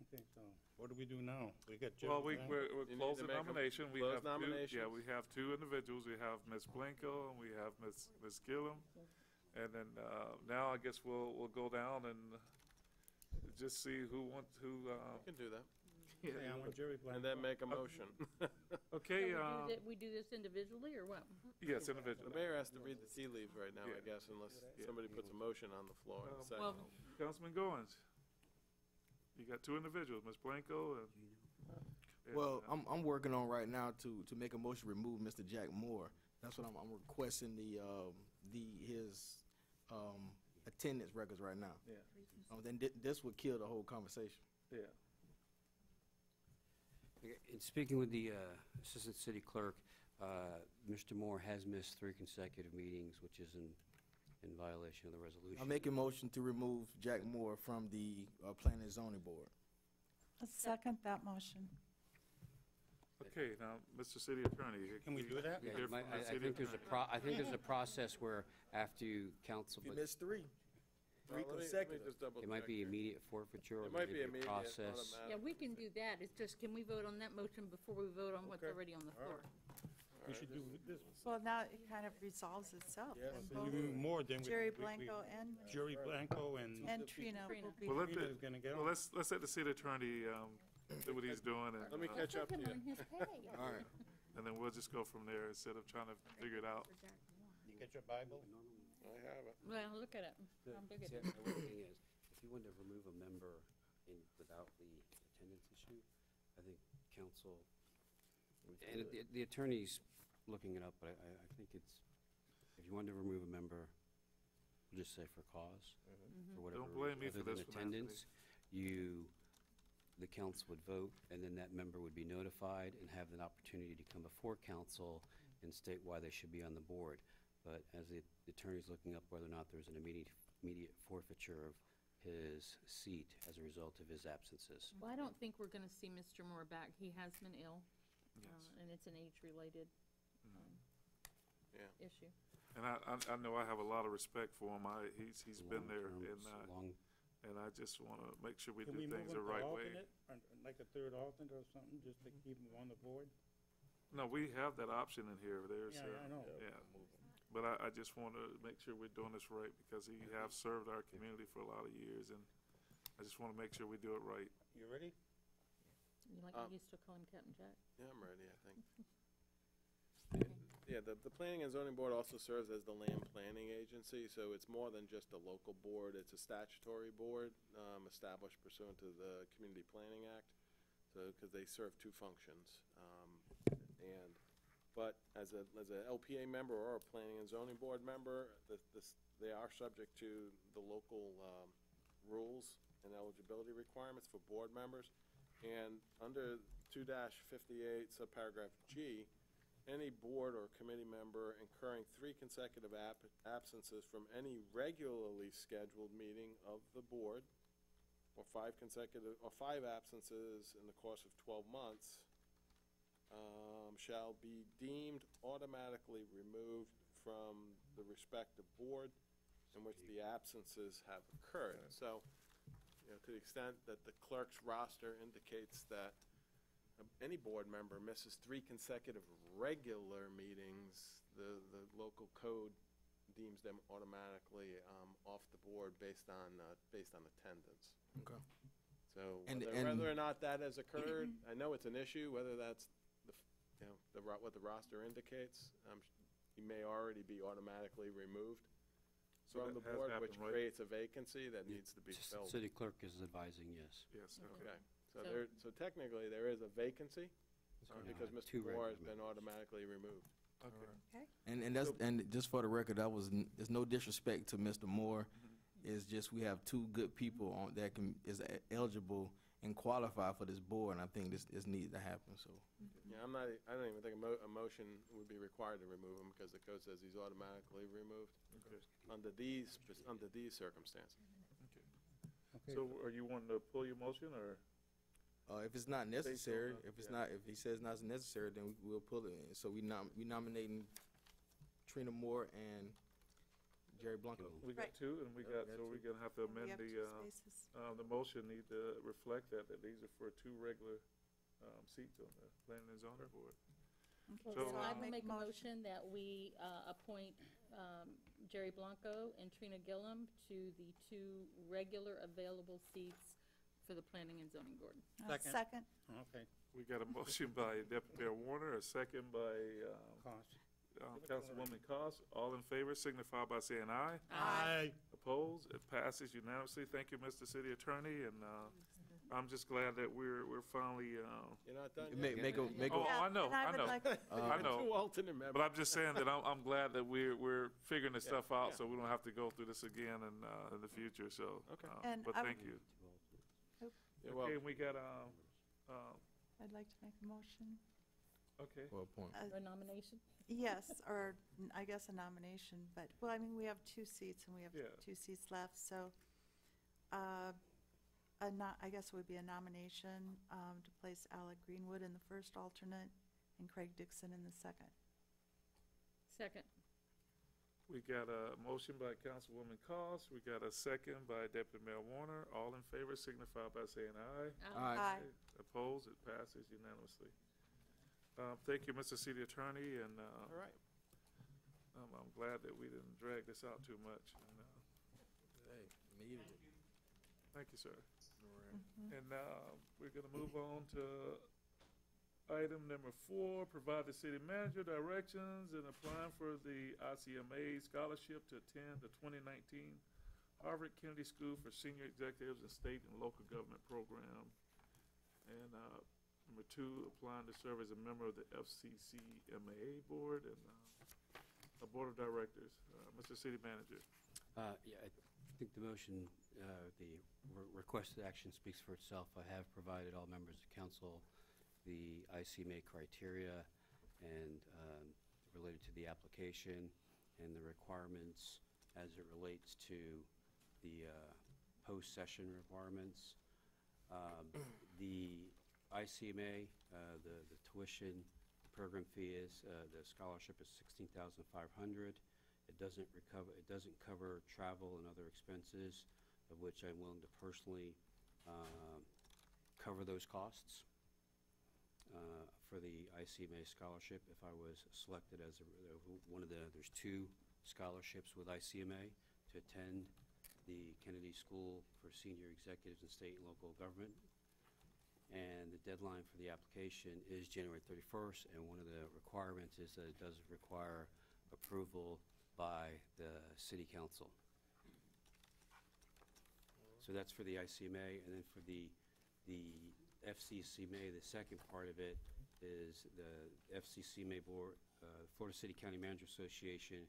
Okay, so what do we do now? We got Jerry Well, we're You need to closing make 'em nomination. We close have two, nominations. yeah, we have two individuals. We have Ms. Blanco and we have Ms. Gillum. And then, now I guess we'll go down and just see who wants, who, You can do that. Okay, I want Jerry Blanco. And then make a motion. Okay, So we do this individually, or what? yes, The individual. mayor has to read the tea leaves right now, I Yeah. guess, unless somebody puts a motion on the floor. in a second. Well, Councilman Goins, you got two individuals, Ms. Blanco and. Well, I'm working on right now to make a motion to remove Mr. Jack Moore. That's what I'm requesting his attendance records right now. Yeah. Then this would kill the whole conversation. Yeah. Okay, in speaking with the Assistant City Clerk, Mr. Moore has missed 3 consecutive meetings, which is in violation of the resolution. I'm making a motion to remove Jack Moore from the Planning and Zoning Board. Let's second that motion. Okay, now, Mr. City Attorney. Can we do that? you Yeah, hear from the I city think there's attorney. I think there's a process where after you counsel, You but missed three. Well, let me just double it might check be here. immediate forfeiture or It might there be may immediate, process. yeah, we can do that. It's just, can we vote on that motion before we vote on what's Okay. already on the floor? We should do this. Well, now it kind of resolves itself. Yes. And So both you do more than Jerry Blanco and Jerry Blanco and Trina will be. Well, let the, Trina's gonna get well, on. let's let the city attorney, do what he's doing Let me and, catch up to you. All right. and then we'll just go from there instead of trying to figure it out. You get your Bible? I have it. Well, look at it. How big it See, is. the one thing is, if you wanted to remove a member without the attendance issue, I think council, and the attorney's looking it up, but I think it's, if you wanted to remove a member, we'll just say for cause, for whatever Don't blame me reason, for other this than one, Anthony. attendance, the council would vote, and then that member would be notified and have an opportunity to come before council and state why they should be on the board. But as the attorney's looking up whether or not there's an immediate forfeiture of his seat as a result of his absences. Well, I don't think we're gonna see Mr. Moore back. He has been ill, Yes. and it's an age-related Yeah. issue. And I know I have a lot of respect for him. He's been there Long-term, and I just wanna make sure we Can do we move things him the to right way. alternate, or like a third alternate or something, just to keep him on the board? No, we have that option in here. There's, Yeah, I know. yeah. But I just wanna make sure we're doing this right because he has served our community for a lot of years and I just wanna make sure we do it right. You ready? You like, you still call him Captain Jack? Yeah, I'm ready, I think. Yeah, the Planning and Zoning Board also serves as the land planning agency, so it's more than just a local board. It's a statutory board established pursuant to the Community Planning Act, so, because they serve 2 functions. But as a LPA member or a Planning and Zoning Board member, they are subject to the local rules and eligibility requirements for board members. And under 2-58 subparagraph G, any board or committee member incurring 3 consecutive absences from any regularly scheduled meeting of the board, or 5 absences in the course of 12 months, shall be deemed automatically removed from the respective board in which the absences have occurred. So, to the extent that the clerk's roster indicates that any board member misses 3 consecutive regular meetings, the local code deems them automatically off the board based on attendance. Okay. So And- whether or not that has occurred, I know it's an issue, whether that's, what the roster indicates, he may already be automatically removed So from that the has board, happened, which right? creates a vacancy that needs to be Just filled. City clerk is advising yes. Yes, Okay, so So- so technically, there is a vacancy, because Yeah, Mr. two Moore has regular been automatically removed. Okay. Okay. And that's, and just for the record, there's no disrespect to Mr. Moore. It's just we have two good people on, that is eligible and qualify for this board, and I think this needs to happen, so. Yeah, I don't even think a motion would be required to remove him, because the code says he's automatically removed Okay. under these circumstances. Okay. So are you wanting to pull your motion, or? If it's not necessary, the- if he says not necessary, then we'll pull it in. So we nominating Trina Moore and Jerry Blanco. We got Right. two, and we got, so we're gonna have to We amend have the, two spaces. the motion need to reflect that these are for two regular, seats on the planning and zoning board. Well, So, then I um, will make a motion that we appoint Jerry Blanco and Trina Gillum to the two regular available seats for the Planning and Zoning Board. Second. Okay. We got a motion by Deputy Mayor Warner, a second by, Cost. Councilwoman Cost. All in favor signify by saying aye. Aye. Opposed? It passes unanimously. Thank you, Mr. City Attorney, and, I'm just glad that we're finally, You're not done Make yet? a, oh, I know, And I I would know. like- I know. Two alternate members. But I'm just saying that I'm glad that we're figuring this Yeah, stuff out, yeah. so we don't have to go through this again in the future, so. Okay. And But I thank would- you. You're Okay, welcome. we got, I'd like to make a motion. okay. for a point. A nomination? Yes, or I guess a nomination, but, well, I mean, we have two seats and we have Yeah. two seats left, so, I guess it would be a nomination, to place Alec Greenwood in the first alternate and Craig Dixon in the second. Second. We got a motion by Councilwoman Cost. We got a second by Deputy Mayor Warner. All in favor signify by saying aye. Aye. Opposed? It passes unanimously. Thank you, Mr. City Attorney, and, All right. I'm glad that we didn't drag this out too much. And, Hey, me either. thank you, sir. And we're going to move on to item number 4, provide the city manager directions in applying for the ICMA scholarship to attend the 2019 Harvard Kennedy School for Senior Executives in State and Local Government Program. And number 2, applying to serve as a member of the FCCMA Board and a Board of Directors. Mr. City Manager. Yeah, I think the motion, the requested action speaks for itself. I have provided all members of council the ICMA criteria and related to the application and the requirements as it relates to the post-session requirements. The ICMA, the tuition program fee is, the scholarship is $16,500. It doesn't cover travel and other expenses, of which I'm willing to personally cover those costs for the ICMA scholarship if I was selected as there's 2 scholarships with ICMA to attend the Kennedy School for Senior Executives in State and Local Government. And the deadline for the application is January 31st, and one of the requirements is that it does require approval by the City Council. So that's for the ICMA, and then for the FCCMA, the second part of it is the FCCMA Board, Florida City County Manager Association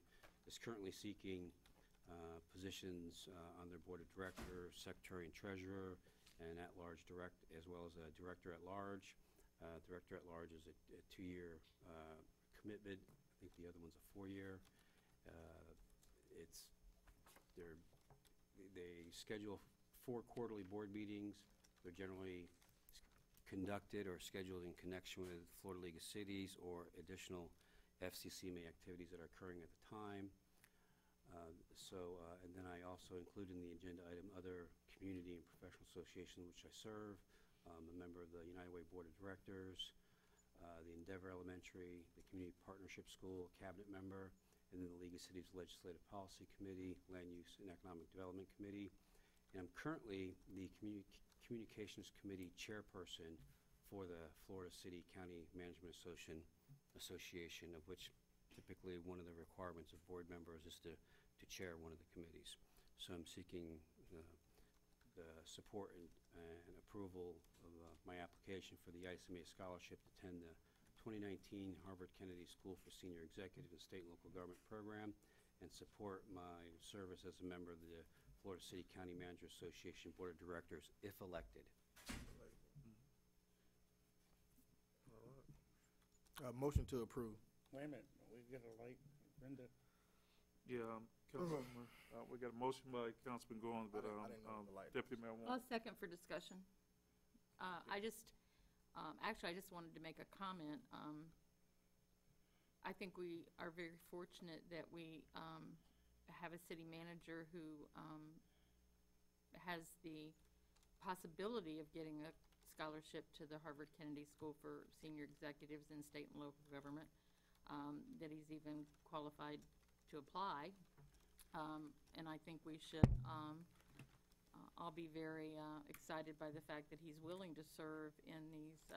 is currently seeking positions on their Board of Directors, Secretary and Treasurer, and at-large as well as a Director at Large. Director at Large is a 2-year commitment. I think the other one's a 4-year. They schedule 4 quarterly board meetings. They're generally conducted or scheduled in connection with Florida League of Cities or additional FCCMA activities that are occurring at the time. And then I also include in the agenda item other community and professional associations which I serve. I'm a member of the United Way Board of Directors, the Endeavor Elementary, the Community Partnership School, cabinet member, and then the League of Cities Legislative Policy Committee, Land Use and Economic Development Committee. And I'm currently the Communications Committee chairperson for the Florida City County Management Association, of which typically one of the requirements of board members is to chair one of the committees. So I'm seeking the support and approval of my application for the ICMA scholarship to attend the 2019 Harvard Kennedy School for Senior Executive and State and Local Government Program, and support my service as a member of the Florida City County Manager Association Board of Directors, if elected. Motion to approve. Wait a minute, we get a light, Brenda. Yeah, Councilwoman, we got a motion by Councilman Goins, but I didn't know the light. Deputy Mayor I'll Warner. second for discussion. I just, actually, I just wanted to make a comment. I think we are very fortunate that we have a city manager who has the possibility of getting a scholarship to the Harvard Kennedy School for Senior Executives in state and local government, that he's even qualified to apply. And I think we should all be very excited by the fact that he's willing to serve in these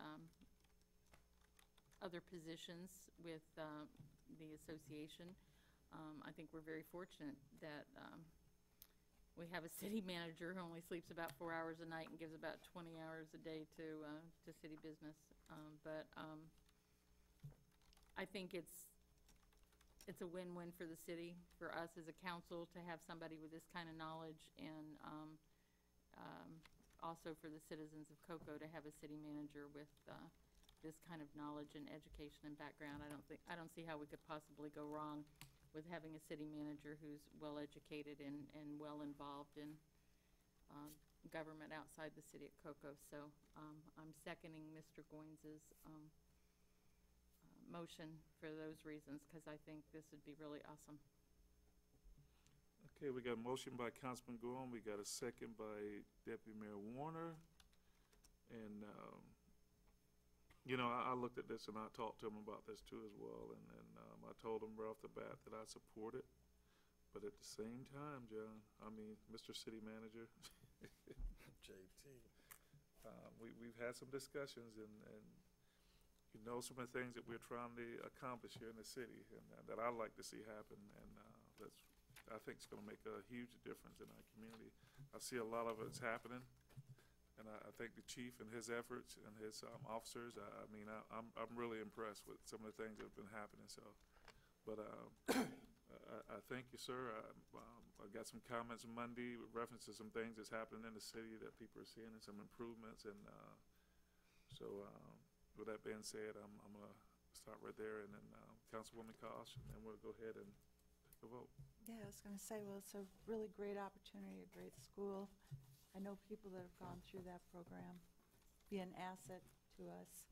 other positions with the association. I think we're very fortunate that we have a city manager who only sleeps about 4 hours a night and gives about 20 hours a day to city business. But I think it's a win-win for the city, for us as a council to have somebody with this kind of knowledge, and also for the citizens of Cocoa to have a city manager with this kind of knowledge and education and background. I don't see how we could possibly go wrong with having a city manager who's well-educated and well-involved in government outside the city of Cocoa. So I'm seconding Mr. Goins's motion for those reasons, because I think this would be really awesome. Okay, we got a motion by Councilman Goins, we got a second by Deputy Mayor Warner. And, you know, I looked at this and I talked to him about this too as well, and I told him right off the bat that I support it. But at the same time, John, I mean, Mr. City Manager, JT. we've had some discussions, and you know some of the things that we're trying to accomplish here in the city, and that I'd like to see happen, and I think it's going to make a huge difference in our community. I see a lot of it's happening, and I think the chief and his efforts and his officers, I mean, I'm really impressed with some of the things that have been happening. So, but I thank you, sir. I got some comments Monday with reference to some things that's happening in the city that people are seeing, and some improvements, and so. With that being said, I'm going to start right there, and then Councilwoman Kosh, and then we'll go ahead and take the vote. Yeah, I was going to say, well, it's a really great opportunity, a great school. I know people that have gone through that program, be an asset to us.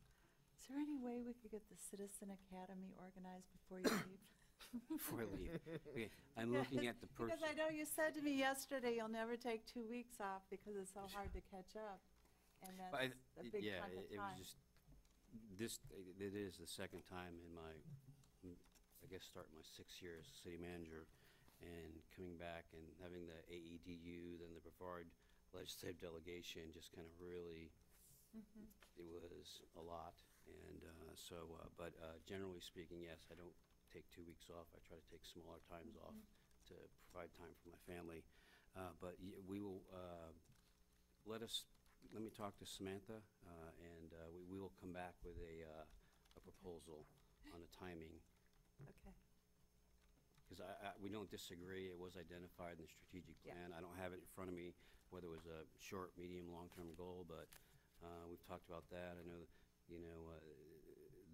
Is there any way we could get the Citizen Academy organized before you leave? Before I leave. Okay, I'm looking at the person. Because I know you said to me yesterday, you'll never take 2 weeks off because it's so hard to catch up. And that's a big chunk of it time. was just, it is the second time in my, I guess, starting my 6th year as city manager, and coming back and having the AEDU, then the Brevard legislative delegation, just kind of really, it was a lot. And but generally speaking, yes, I don't take 2 weeks off. I try to take smaller times off to provide time for my family. But we will, let me talk to Samantha, and we will come back with a proposal on the timing. Okay. Because we don't disagree. It was identified in the strategic plan. I don't have it in front of me, whether it was a short, medium, long-term goal, but we've talked about that. I know,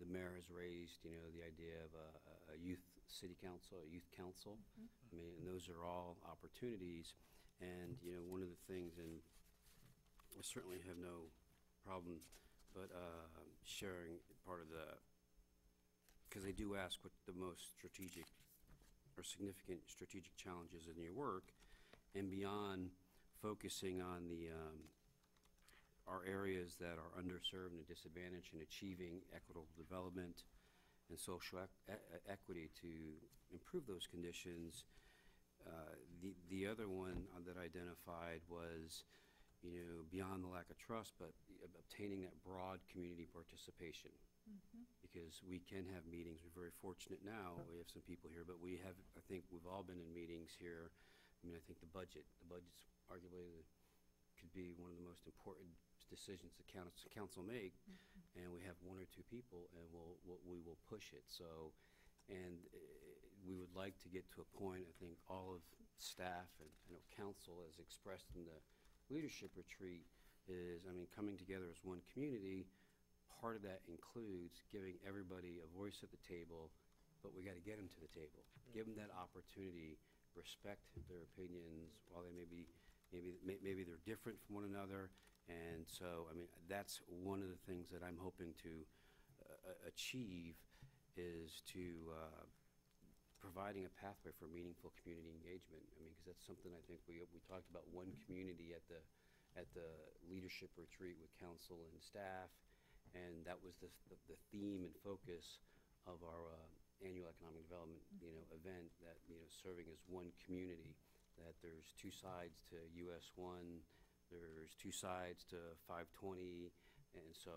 the mayor has raised, the idea of a youth city council, a youth council. I mean, and those are all opportunities. And, one of the things, and I certainly have no problem, but sharing part of because they do ask what the most strategic or significant strategic challenges in your work, and beyond focusing on our areas that are underserved and disadvantaged, and achieving equitable development, and social equity to improve those conditions. The other one that I identified was, beyond the lack of trust, but obtaining that broad community participation. Because we can have meetings. We're very fortunate now. We have some people here, but I think we've all been in meetings here. I think the budget's arguably could be one of the most important decisions the council make, and we have one or two people, and we will push it. So, and we would like to get to a point, I think all of staff and council as expressed in the leadership retreat is, coming together as one community. Part of that includes giving everybody a voice at the table, but we got to get them to the table. Give them that opportunity, respect their opinions, while they maybe they're different from one another. And so, that's one of the things that I'm hoping to achieve, is to providing a pathway for meaningful community engagement. Because that's something I think we talked about, one community at the leadership retreat with council and staff. And that was the theme and focus of our annual economic development, event, that, serving as one community, that there's two sides to US 1, there's two sides to 520, and so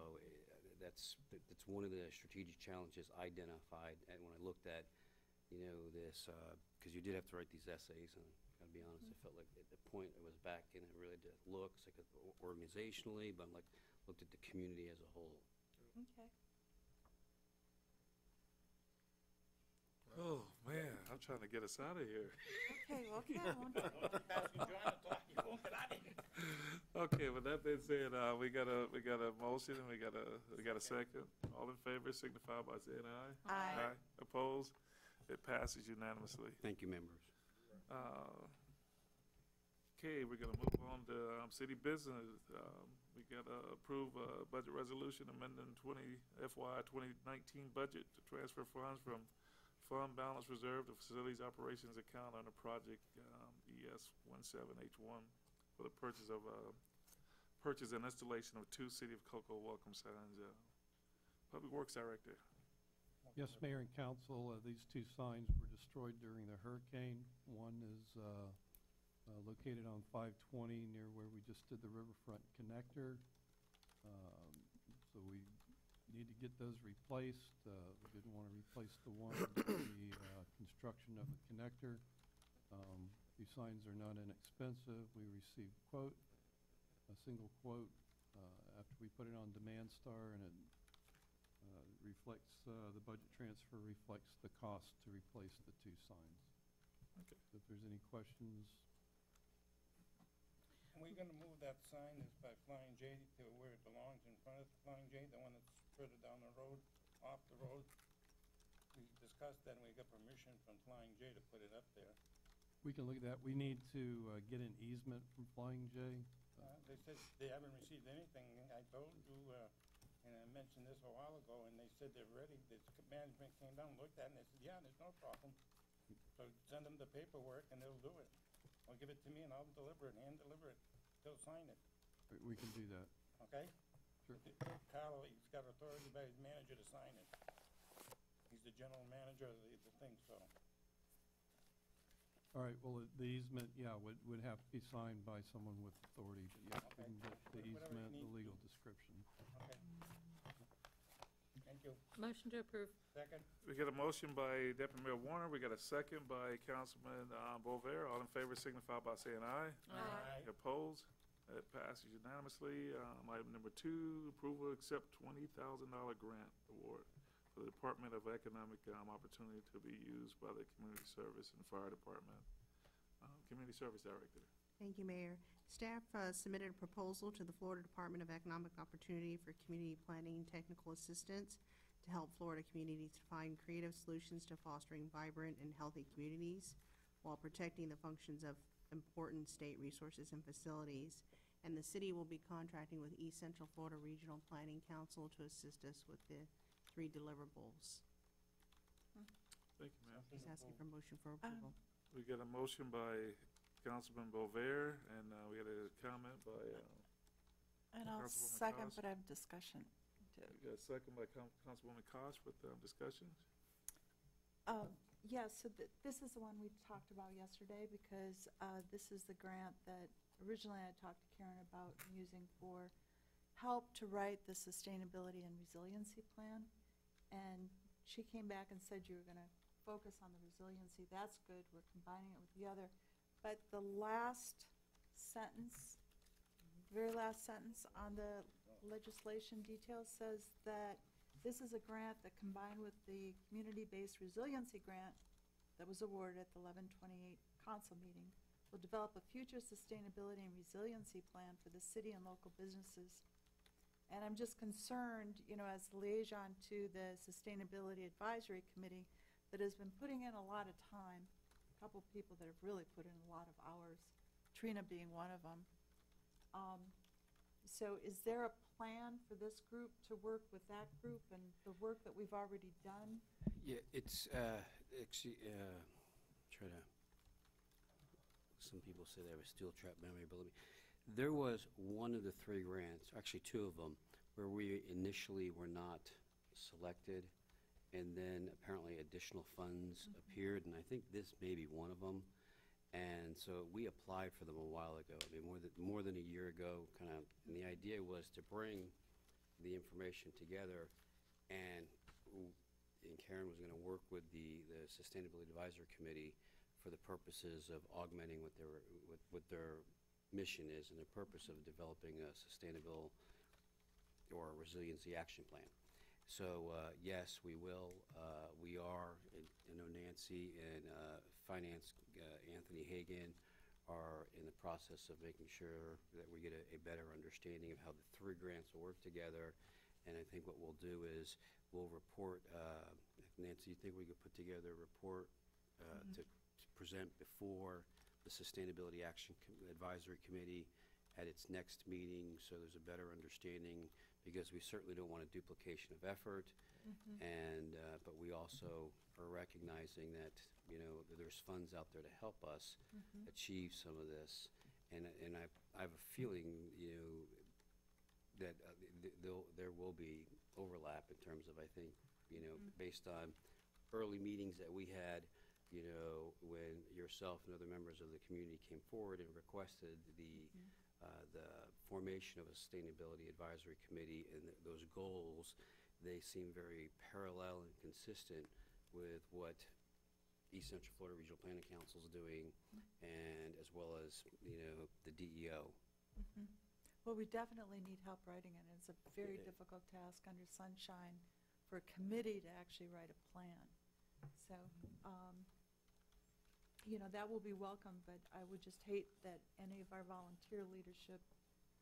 that's one of the strategic challenges identified. And when I looked at, this, because you did have to write these essays, and I gotta be honest, I felt like at the point I was back in, it really did look like organizationally, but I'm looked at the community as a whole. Okay. Oh, man, I'm trying to get us out of here. Okay, well, come on. Okay, with that being said, we got a motion and we got a second. All in favor signify by saying aye. Aye. Opposed? It passes unanimously. Thank you, members. Okay, we're gonna move on to city business. We gotta approve a budget resolution amending FY 2019 budget to transfer funds from fund balance reserve to facilities operations account under project ES 17H1 for the purchase and installation of 2 City of Cocoa welcome signs. Public Works Director. Yes, Mayor and Council, these 2 signs were destroyed during the hurricane. One is located on 520 near where we just did the riverfront connector. So we need to get those replaced. We didn't want to replace the one with the construction of the connector. These signs are not inexpensive. We received a single quote after we put it on Demand Star, and it reflects, the budget transfer reflects the cost to replace the 2 signs. Okay. So if there's any questions. And we're gonna move that sign that's by Flying J to where it belongs, in front of Flying J, the one that's further down the road, off the road. We discussed that, and we got permission from Flying J to put it up there. We can look at that. We need to get an easement from Flying J. They said they haven't received anything. I told you, and I mentioned this a while ago, and they said they're ready. The management came down and looked at it, and they said, yeah, there's no problem. So send them the paperwork, and they'll do it. Or give it to me, and I'll deliver it, hand deliver it. They'll sign it, We can do that. okay? Sure. Carl, he's got authority by his manager to sign it. He's the general manager of the thing, so. All right, well, the easement, would have to be signed by someone with authority, but yes, we can get the Whatever it easement, the needs to. legal description. Okay. Thank you. Motion to approve. Second? We got a motion by Deputy Mayor Warner. We got a second by Councilman Bover. All in favor signify by saying aye. Aye. Opposed? It passes unanimously. Item number 2, approval to accept $20,000 grant award for the Department of Economic Opportunity to be used by the Community Service and Fire Department. Community Service Director. Thank you, Mayor. Staff submitted a proposal to the Florida Department of Economic Opportunity for community planning and technical assistance to help Florida communities to find creative solutions to fostering vibrant and healthy communities while protecting the functions of important state resources and facilities. And the city will be contracting with East Central Florida Regional Planning Council to assist us with the 3 deliverables. Thank you, ma'am. He's asking for motion for approval. We got a motion by Councilman Bover, and we got a comment by And I'll Councilwoman second, Cos. but I have discussion. We got a second by Councilwoman Koss with discussions. Yeah, so this is the one we talked about yesterday, because this is the grant that originally I talked to Karen about using for help to write the sustainability and resiliency plan. And she came back and said you were going to focus on the resiliency. That's good. We're combining it with the other. But the last sentence, very last sentence on the legislation details says that this is a grant that, combined with the community-based resiliency grant that was awarded at the 11/28 council meeting, will develop a future sustainability and resiliency plan for the city and local businesses. And I'm just concerned, you know, as liaison to the Sustainability Advisory Committee that has been putting in a lot of time, a couple of people that have really put in a lot of hours, Trina being one of them. So is there a plan for this group to work with that group and the work that we've already done? Yeah, it's actually, try to, some people say they have a steel trap memory, but there was one of the three grants, actually two of them, where we initially were not selected, and then apparently additional funds appeared, and I think this may be one of them. And so we applied for them a while ago, I mean, more than a year ago, kind of, and the idea was to bring the information together, and Karen was going to work with the Sustainability Advisory Committee for the purposes of augmenting what their mission is, and the purpose of developing a sustainable or a resiliency action plan. So yes, we will. We are. I know Nancy and Finance Anthony Hagan are in the process of making sure that we get a better understanding of how the three grants will work together. And I think what we'll do is we'll report. Nancy, you think we could put together a report to present before the Sustainability Advisory Committee at its next meeting, so there's a better understanding, because we certainly don't want a duplication of effort, and but we also are recognizing that, you know, there's funds out there to help us achieve some of this, and I have a feeling, you know, that there will be overlap in terms of, I think, you know, based on early meetings that we had, you know, when yourself and other members of the community came forward and requested the formation of a Sustainability Advisory Committee, and those goals, they seem very parallel and consistent with what East Central Florida Regional Planning Council is doing, and as well as, you know, the DEO. Well, we definitely need help writing it. It's a very difficult task under sunshine for a committee to actually write a plan. So, you know, that will be welcome, but I would just hate that any of our volunteer leadership,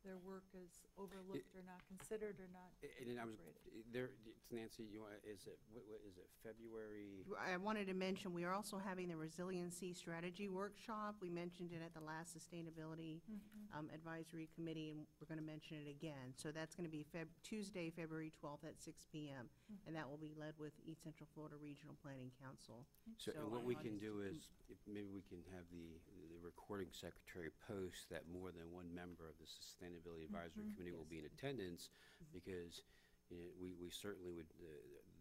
their work is overlooked or not considered or not And I was, incorporated. Nancy, you want, is it, what is it, February? I wanted to mention, we are also having the Resiliency Strategy Workshop. We mentioned it at the last Sustainability Advisory Committee, and we're going to mention it again. So that's going to be Tuesday, February 12th at 6 p.m., and that will be led with East Central Florida Regional Planning Council. So, and what we can do is, maybe we can have the recording secretary post that more than one member of the Sustainability Advisory Committee will be in attendance, because, you know, we certainly would,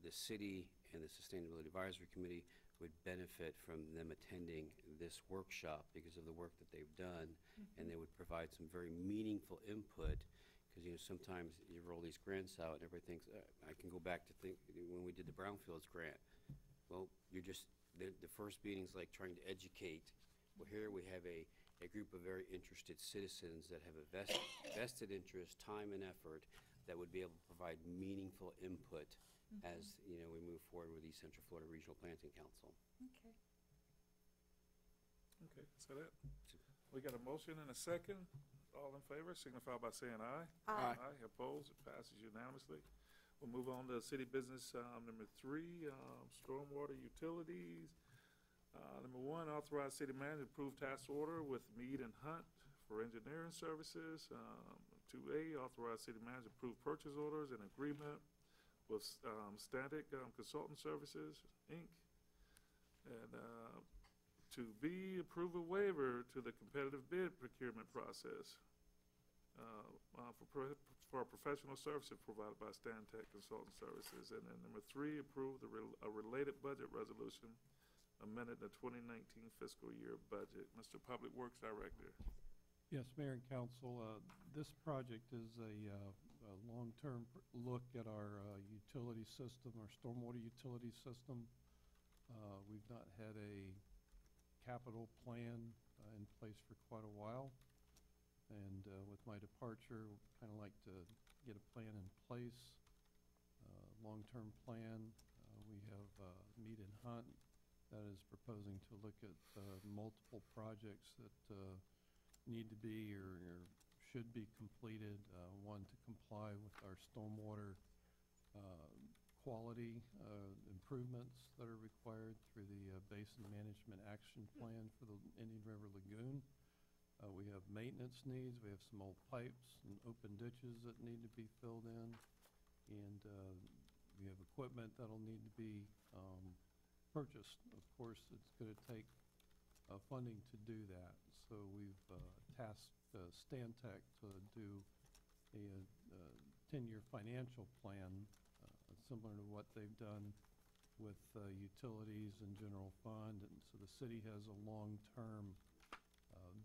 the city and the Sustainability Advisory Committee would benefit from them attending this workshop because of the work that they've done, and they would provide some very meaningful input, because, you know, sometimes you roll these grants out and everybody thinks, I can go back to think when we did the Brownfields grant. Well, you're just, the first meeting's like trying to educate. Well, here we have a group of very interested citizens that have a vested interest, time, and effort that would be able to provide meaningful input as, you know, we move forward with East Central Florida Regional Planning Council. Okay. Okay, so that, we got a motion and a second. All in favor, signify by saying aye. Aye. Aye, opposed, it passes unanimously. We'll move on to city business, number 3, stormwater utilities. Number 1, authorize city manager to approve task order with Mead and Hunt for engineering services. 2A, authorize city manager to approve purchase orders and agreement with Static Consultant Services, Inc. And 2B, approve a waiver to the competitive bid procurement process. for professional services provided by Stantec Consulting Services. And then number 3, approve a related budget resolution amended the 2019 fiscal year budget. Mr. Public Works Director. Yes, Mayor and Council, this project is a long-term look at our utility system, our stormwater utility system. We've not had a capital plan in place for quite a while. And with my departure, kind of like to get a plan in place, long-term plan. We have Mead and Hunt that is proposing to look at multiple projects that need to be or should be completed. One, to comply with our stormwater quality improvements that are required through the Basin Management Action Plan for the Indian River Lagoon. We have maintenance needs. We have some old pipes and open ditches that need to be filled in. And we have equipment that'll need to be purchased. Of course, it's going to take funding to do that. So we've tasked Stantec to do a 10-year financial plan similar to what they've done with utilities and general fund. And so the city has a long-term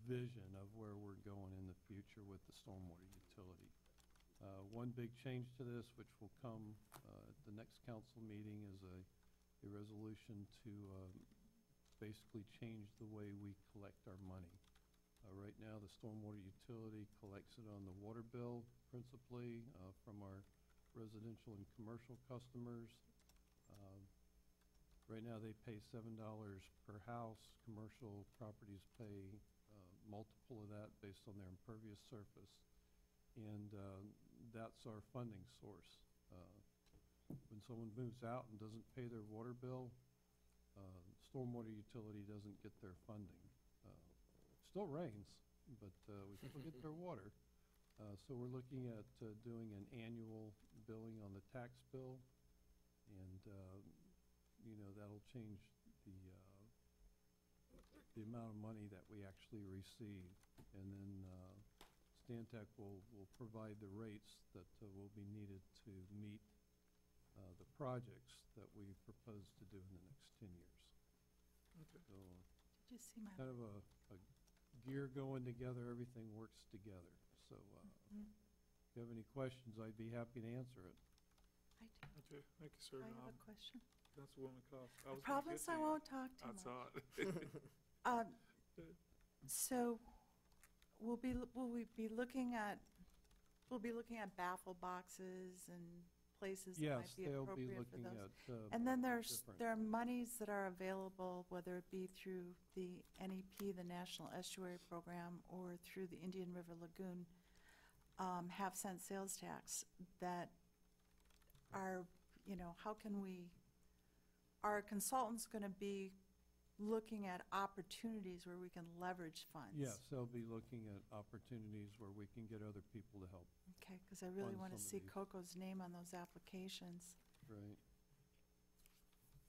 vision of where we're going in the future with the stormwater utility. One big change to this, which will come at the next council meeting, is a resolution to basically change the way we collect our money. Right now, the stormwater utility collects it on the water bill principally from our residential and commercial customers. Right now, they pay $7 per house. Commercial properties pay multiple of that based on their impervious surface. And that's our funding source. When someone moves out and doesn't pay their water bill, stormwater utility doesn't get their funding. Still rains, but we still get their water. So we're looking at doing an annual billing on the tax bill, and that'll change the amount of money that we actually receive. And then Stantec will provide the rates that will be needed to meet the projects that we propose to do in the next 10 years. Okay. So Did you see my? kind of a gear going together, everything works together. So if you have any questions, I'd be happy to answer it. I do. Okay, thank you, sir. I have a question. Councilwoman Cost. I promise I won't talk too I much. saw it. So will we be looking at baffle boxes and places that Yes, might be they'll be appropriate for looking those? at And then there different. are monies that are available, whether it be through the NEP, the National Estuary Program, or through the Indian River Lagoon half-cent sales tax that are, how can are consultants going to be looking at opportunities where we can leverage funds? Yes, they'll be looking at opportunities where we can get other people to help. Okay, because I really fund want to some see of these. Coco's name on those applications. Right.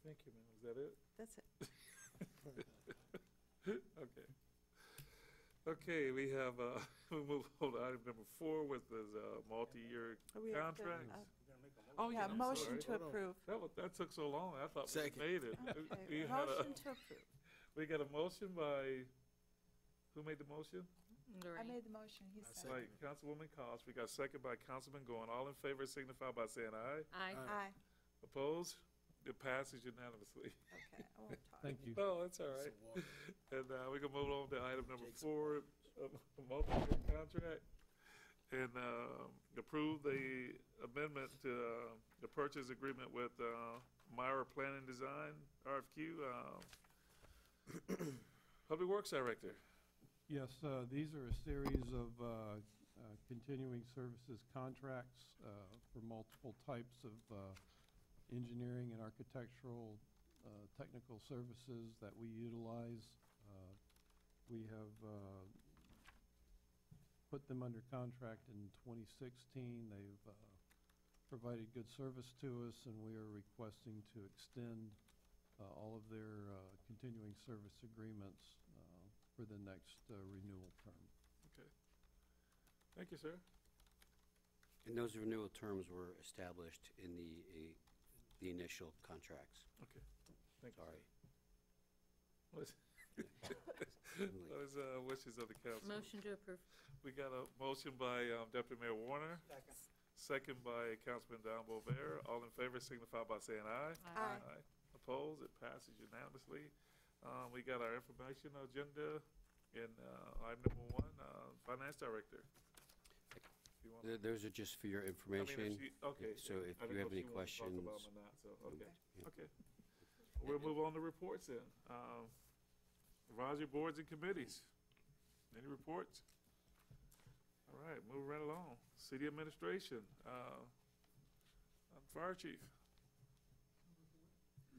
Thank you, ma'am. Is that it? That's it. Okay. Okay, we have, we move on to item number 4 with the multi-year We have to, contracts. Yeah, I'm motion sorry. to approve. That took so long. I thought we Second. made it. We Okay, had a- motion to approve. We got a motion by, who made the motion? I made the motion, he said. By Councilwoman Cost. We got a second by Councilman Goin. All in favor signify by saying aye. Aye. Aye. Opposed? It passes unanimously. Okay, I won't talk. Thank you. Oh, that's all right. And we can move on to item number 4, multi-year contract. And approve the amendment to the purchase agreement with Myra Planning Design, RFQ. Public Works Director. Yes, these are a series of continuing services contracts for multiple types of engineering and architectural technical services that we utilize. We have put them under contract in 2016. They've provided good service to us, and we are requesting to extend all of their continuing service agreements for the next renewal term. Okay. Thank you, sir. And those renewal terms were established in the initial contracts. Okay, thank you. Sorry. What's wishes of the council? Motion to approve. We got a motion by Deputy Mayor Warner. Second by Councilman Don Bovere. All in favor signify by saying aye. Aye. Opposed? It passes unanimously. We got our information agenda in item number 1, Finance Director. If you wanna- Those are just for your I mean, information. okay. So if I didn't you know have any wanted to talk questions. about them or not, so, okay, Yeah. okay. We'll move on to reports then. Advisory boards and committees. Any reports? All right, move right along. City administration, fire chief.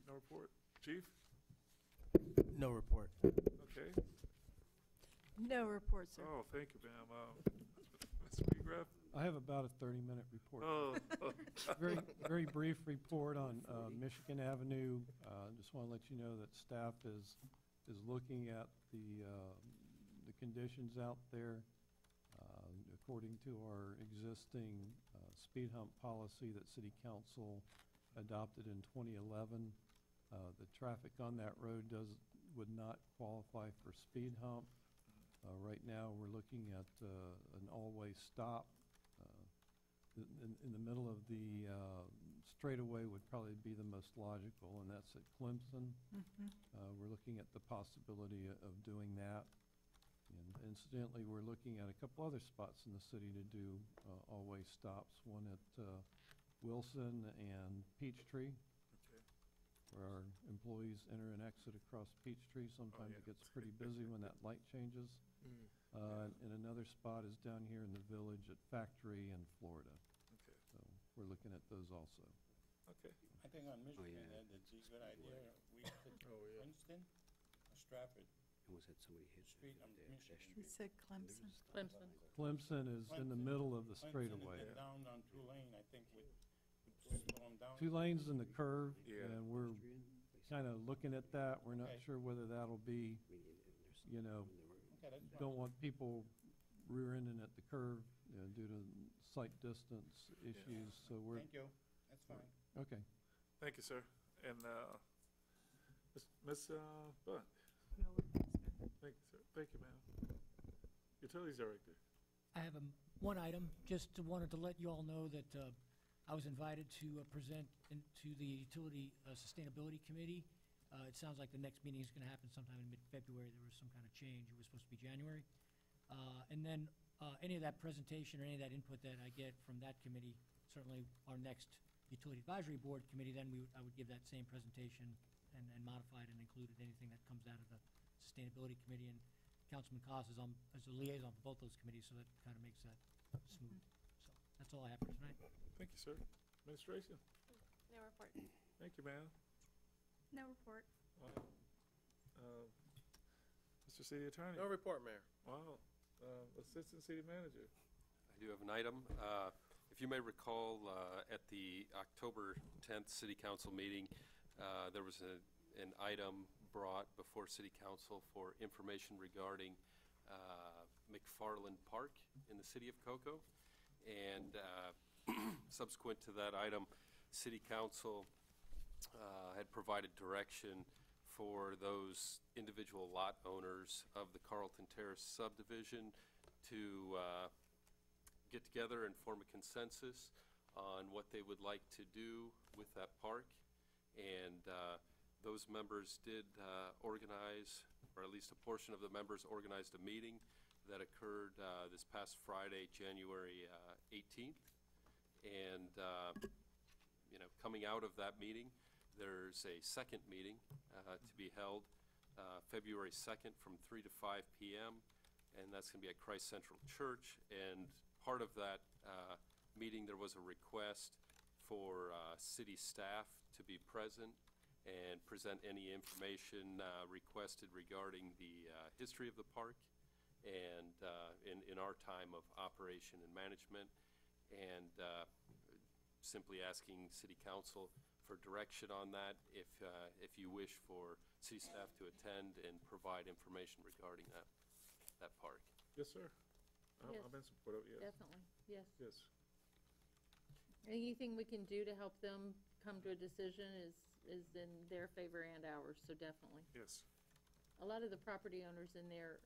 No report. Chief? No report. Okay. No report, sir. Oh, thank you, ma'am. Mr. McGrath? I have about a 30-minute report. Oh. Very brief report on Michigan Avenue. Just want to let you know that staff is looking at the conditions out there. According to our existing speed hump policy that City Council adopted in 2011, the traffic on that road would not qualify for speed hump. Right now, we're looking at an all-way stop. In the middle of the straightaway would probably be the most logical, and that's at Clemson. We're looking at the possibility of doing that. And incidentally, we're looking at a couple other spots in the city to do all-way stops, one at Wilson and Peachtree, where our employees enter and exit across Peachtree. Sometimes it gets pretty busy when that light changes. And another spot is down here in the village at Factory in Florida. Okay. So we're looking at those also. Okay. I think on Michigan, yeah. that's a good idea. We said Princeton or Stratford. Almost had somebody hit Street on Michigan. He said Clemson. Clemson. Clemson is in the middle of the straightaway. Clemson is down on 2-lane, I think would slow them down. 2 lanes in the curve, Yeah. and we're kind of looking at that. We're not Okay. sure whether that'll be, you know, Okay, that's fine. don't want people rear-ending at the curve, you know, due to sight distance issues, so we're, Thank you, that's fine. okay. Thank you, sir. And, Ms. Bunt? No report, sir. Thank you, sir. Thank you, ma'am. Utilities Director. I have one item, just wanted to let you all know that I was invited to present to the Utility Sustainability Committee. It sounds like the next meeting is going to happen sometime in mid-February. There was some kind of change. It was supposed to be January. And then any of that presentation or any of that input that I get from that committee, certainly our next Utility Advisory Board committee, then I would give that same presentation and modify it and include anything that comes out of the Sustainability Committee. And Councilman Koss is as a liaison for both those committees, so that kind of makes that smooth. So that's all I have for tonight. Thank you, sir. Administration. No report. Thank you, ma'am. No report. Wow. Mr. City Attorney. No report, Mayor. Wow. Assistant City Manager. I do have an item. If you may recall, at the October 10th City Council meeting, there was an item brought before City Council for information regarding McFarland Park in the city of Cocoa. And subsequent to that item, City Council had provided direction for those individual lot owners of the Carlton Terrace subdivision to get together and form a consensus on what they would like to do with that park. And those members did organize, or at least a portion of the members organized a meeting that occurred this past Friday, January 18th. And coming out of that meeting, there's a second meeting to be held February 2nd from 3 to 5 p.m. And that's going to be at Christ Central Church. And part of that meeting, there was a request for city staff to be present and present any information requested regarding the history of the park and in our time of operation and management, and simply asking City Council for direction on that if you wish for city staff to attend and provide information regarding that park. Yes, sir. Yes. I'm in support of it, yes. Definitely, yes. Yes. Anything we can do to help them come to a decision is in their favor and ours, so definitely. Yes. A lot of the property owners in there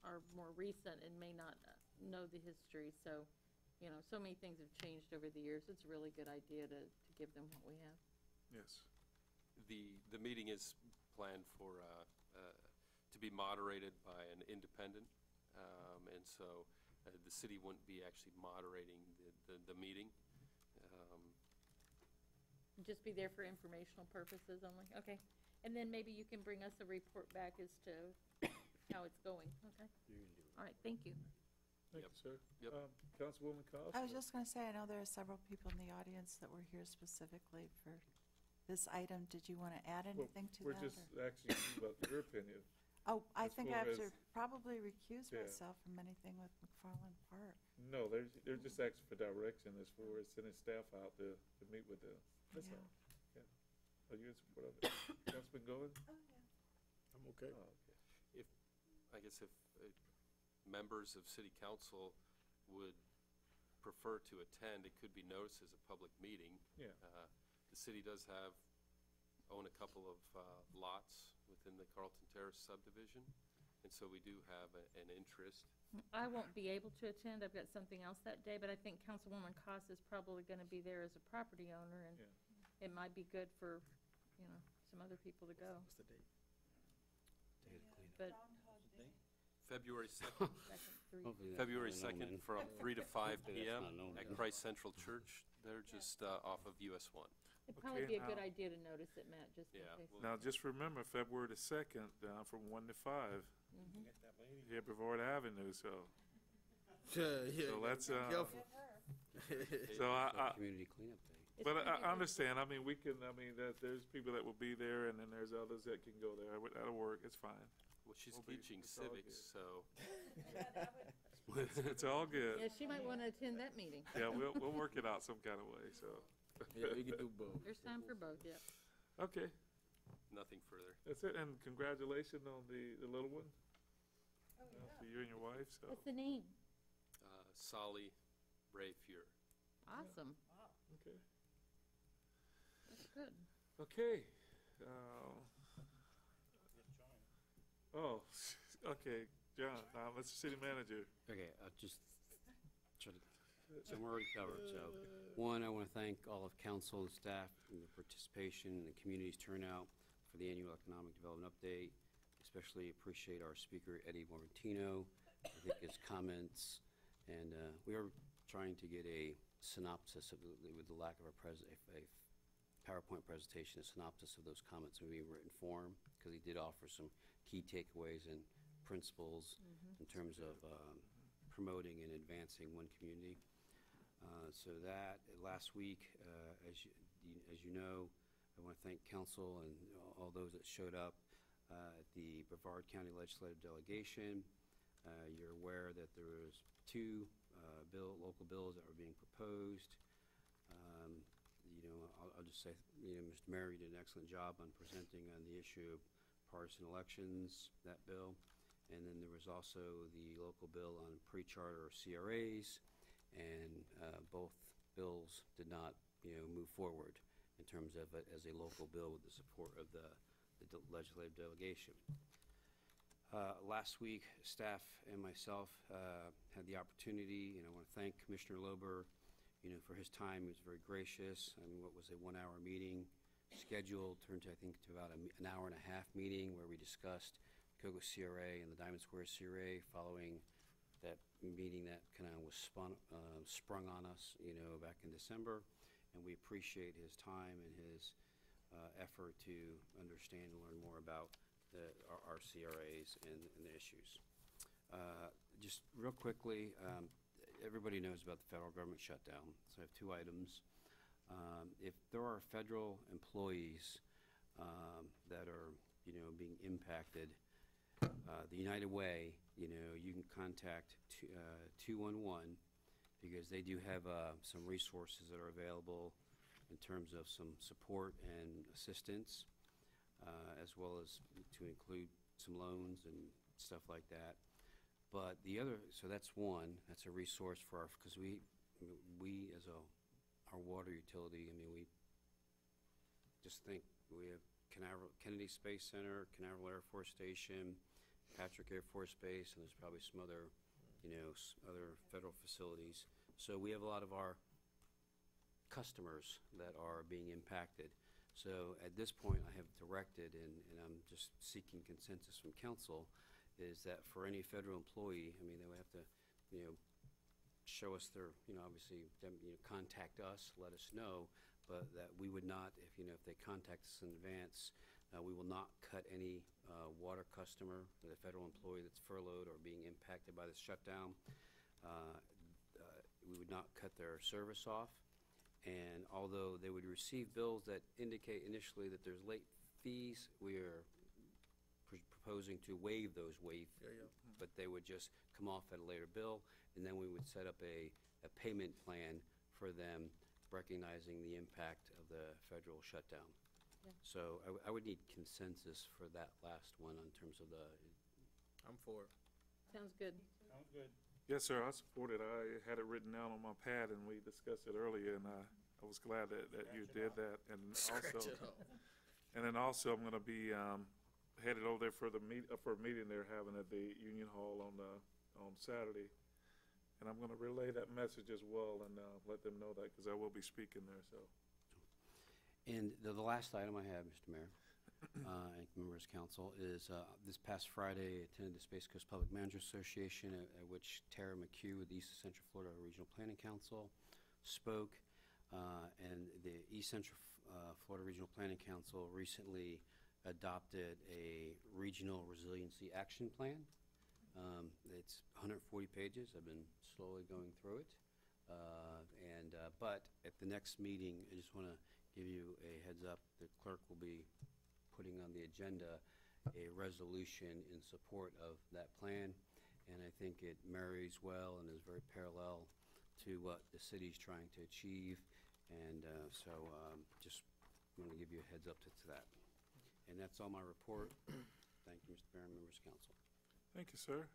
are more recent and may not know the history, so, you know, so many things have changed over the years. It's a really good idea to give them what we have. Yes. The meeting is planned for, to be moderated by an independent, and so the city wouldn't be actually moderating the meeting. Just be there for informational purposes only, okay? And then maybe you can bring us a report back as to how it's going, okay? All right, thank you. Thank you, sir. Yep. Councilwoman Cost? I was just going to say, I know there are several people in the audience that were here specifically for this item. Did you want to add anything to We're that? just or- asking you about your opinion. Oh, I as think I far have to as- probably recuse Yeah. myself from anything with McFarland Park. No, they're just asking for direction as far as sending staff out to meet with them. That's Yeah. all. Yeah. Are you in support of it? Councilman Goins? Oh, yeah. I'm okay. Oh, okay. I guess if members of city council would prefer to attend, it could be noticed as a public meeting. Yeah. The city does own a couple of lots within the Carlton Terrace subdivision, and so we do have an interest. I won't be able to attend, I've got something else that day, but I think Councilwoman Cost is probably gonna be there as a property owner, and it might be good for, you know, some other people to go. What's the date? But February 2nd, February 2nd from 3 to 5 p.m. at Christ Central Church. They're just off of US 1. it'd probably Okay, be a good now- idea to notice it, Matt, just in Yeah, case. well- Now, just remember, February the 2nd, from 1 to 5, Mhm. Get that lady. here at Brevard Avenue, so. Yeah, So let's, careful. So I Community cleanup day. It's but gonna be a I good- understand, I mean, that there's people that will be there, and then there's others that can go there. That'll work, it's fine. Well, she's We'll be- teaching it's all civics, so It's all good. Yeah, she might wanna attend that meeting. Yeah, we'll work it out some kind of way, so. Yeah, we can do both. There's time for both, yeah. Okay, nothing further. that's it, and congratulations on the little one. To you and your wife, so. What's the name? Solly Ray Fuhr. Awesome, Okay. that's good. Okay. Get John. Oh, okay, John, now, Mr. City Manager. Okay, I'll just try to, some already covered, so. One, I want to thank all of council and staff and the participation and the community's turnout for the annual economic development update. Especially appreciate our speaker, Eddie Morantino. I think his comments, and we are trying to get a synopsis of, with the lack of a PowerPoint presentation, a synopsis of those comments in written form, because he did offer some key takeaways and principles in terms of promoting and advancing one community. So that, last week, as you know, I want to thank council and all those that showed up at the Brevard County Legislative Delegation. You're aware that there was two local bills that were being proposed. I'll just say, Mr. Mayor, you did an excellent job on presenting on the issue of partisan elections, that bill. And then there was also the local bill on pre-charter CRAs, and both bills did not, move forward in terms of it as a local bill with the support of the legislative delegation. Last week, staff and myself had the opportunity, and I want to thank Commissioner Lober, for his time. He was very gracious. I mean, what was a 1-hour meeting scheduled turned to, I think, to about an hour and a half meeting where we discussed Cocoa CRA and the Diamond Square CRA following that meeting that kind of was sprung on us, back in December. And we appreciate his time and his effort to understand and learn more about our CRAs and the issues. Just real quickly, everybody knows about the federal government shutdown, so I have two items. If there are federal employees that are, being impacted, the United Way, you can contact 211 because they do have some resources that are available in terms of some support and assistance, as well as to include some loans and stuff like that. But the other, so that's one, that's a resource for our, because we as our water utility, I mean, we just think we have Kennedy Space Center, Canaveral Air Force Station, Patrick Air Force Base, and there's probably some other, other federal facilities. So we have a lot of our customers that are being impacted. So at this point, I have directed, and I'm just seeking consensus from council, is that for any federal employee, I mean, they would have to, show us their, obviously, contact us, let us know, but that we would not, if they contact us in advance, we will not cut any water customer, the federal employee that's furloughed or being impacted by the shutdown. We would not cut their service off. And although they would receive bills that indicate initially that there's late fees, we are proposing to waive those but they would just come off at a later bill, and then we would set up a payment plan for them, recognizing the impact of the federal shutdown. Yeah. So I would need consensus for that last one in terms of the. I'm for it. Sounds good. Sounds good. Yes, sir, I support it. I had it written down on my pad, and we discussed it earlier, and I was glad that you did that. And Scratch also, it off. and then also, I'm going to be headed over there for for a meeting they're having at the Union Hall on Saturday, and I'm going to relay that message as well, and let them know that, because I will be speaking there. So. And the last item I have, Mr. Mayor, and members of council, is this past Friday, I attended the Space Coast Public Managers Association, at which Tara McHugh with the East Central Florida Regional Planning Council spoke, and the East Central Florida Regional Planning Council recently adopted a regional resiliency action plan. It's 140 pages. I've been slowly going through it. But at the next meeting, I just want to give you a heads up. The clerk will be putting on the agenda a resolution in support of that plan. And I think it marries well and is very parallel to what the city's trying to achieve. And just want to give you a heads up to that. And that's all my report. Thank you, Mr. Mayor and members of council. Thank you, sir.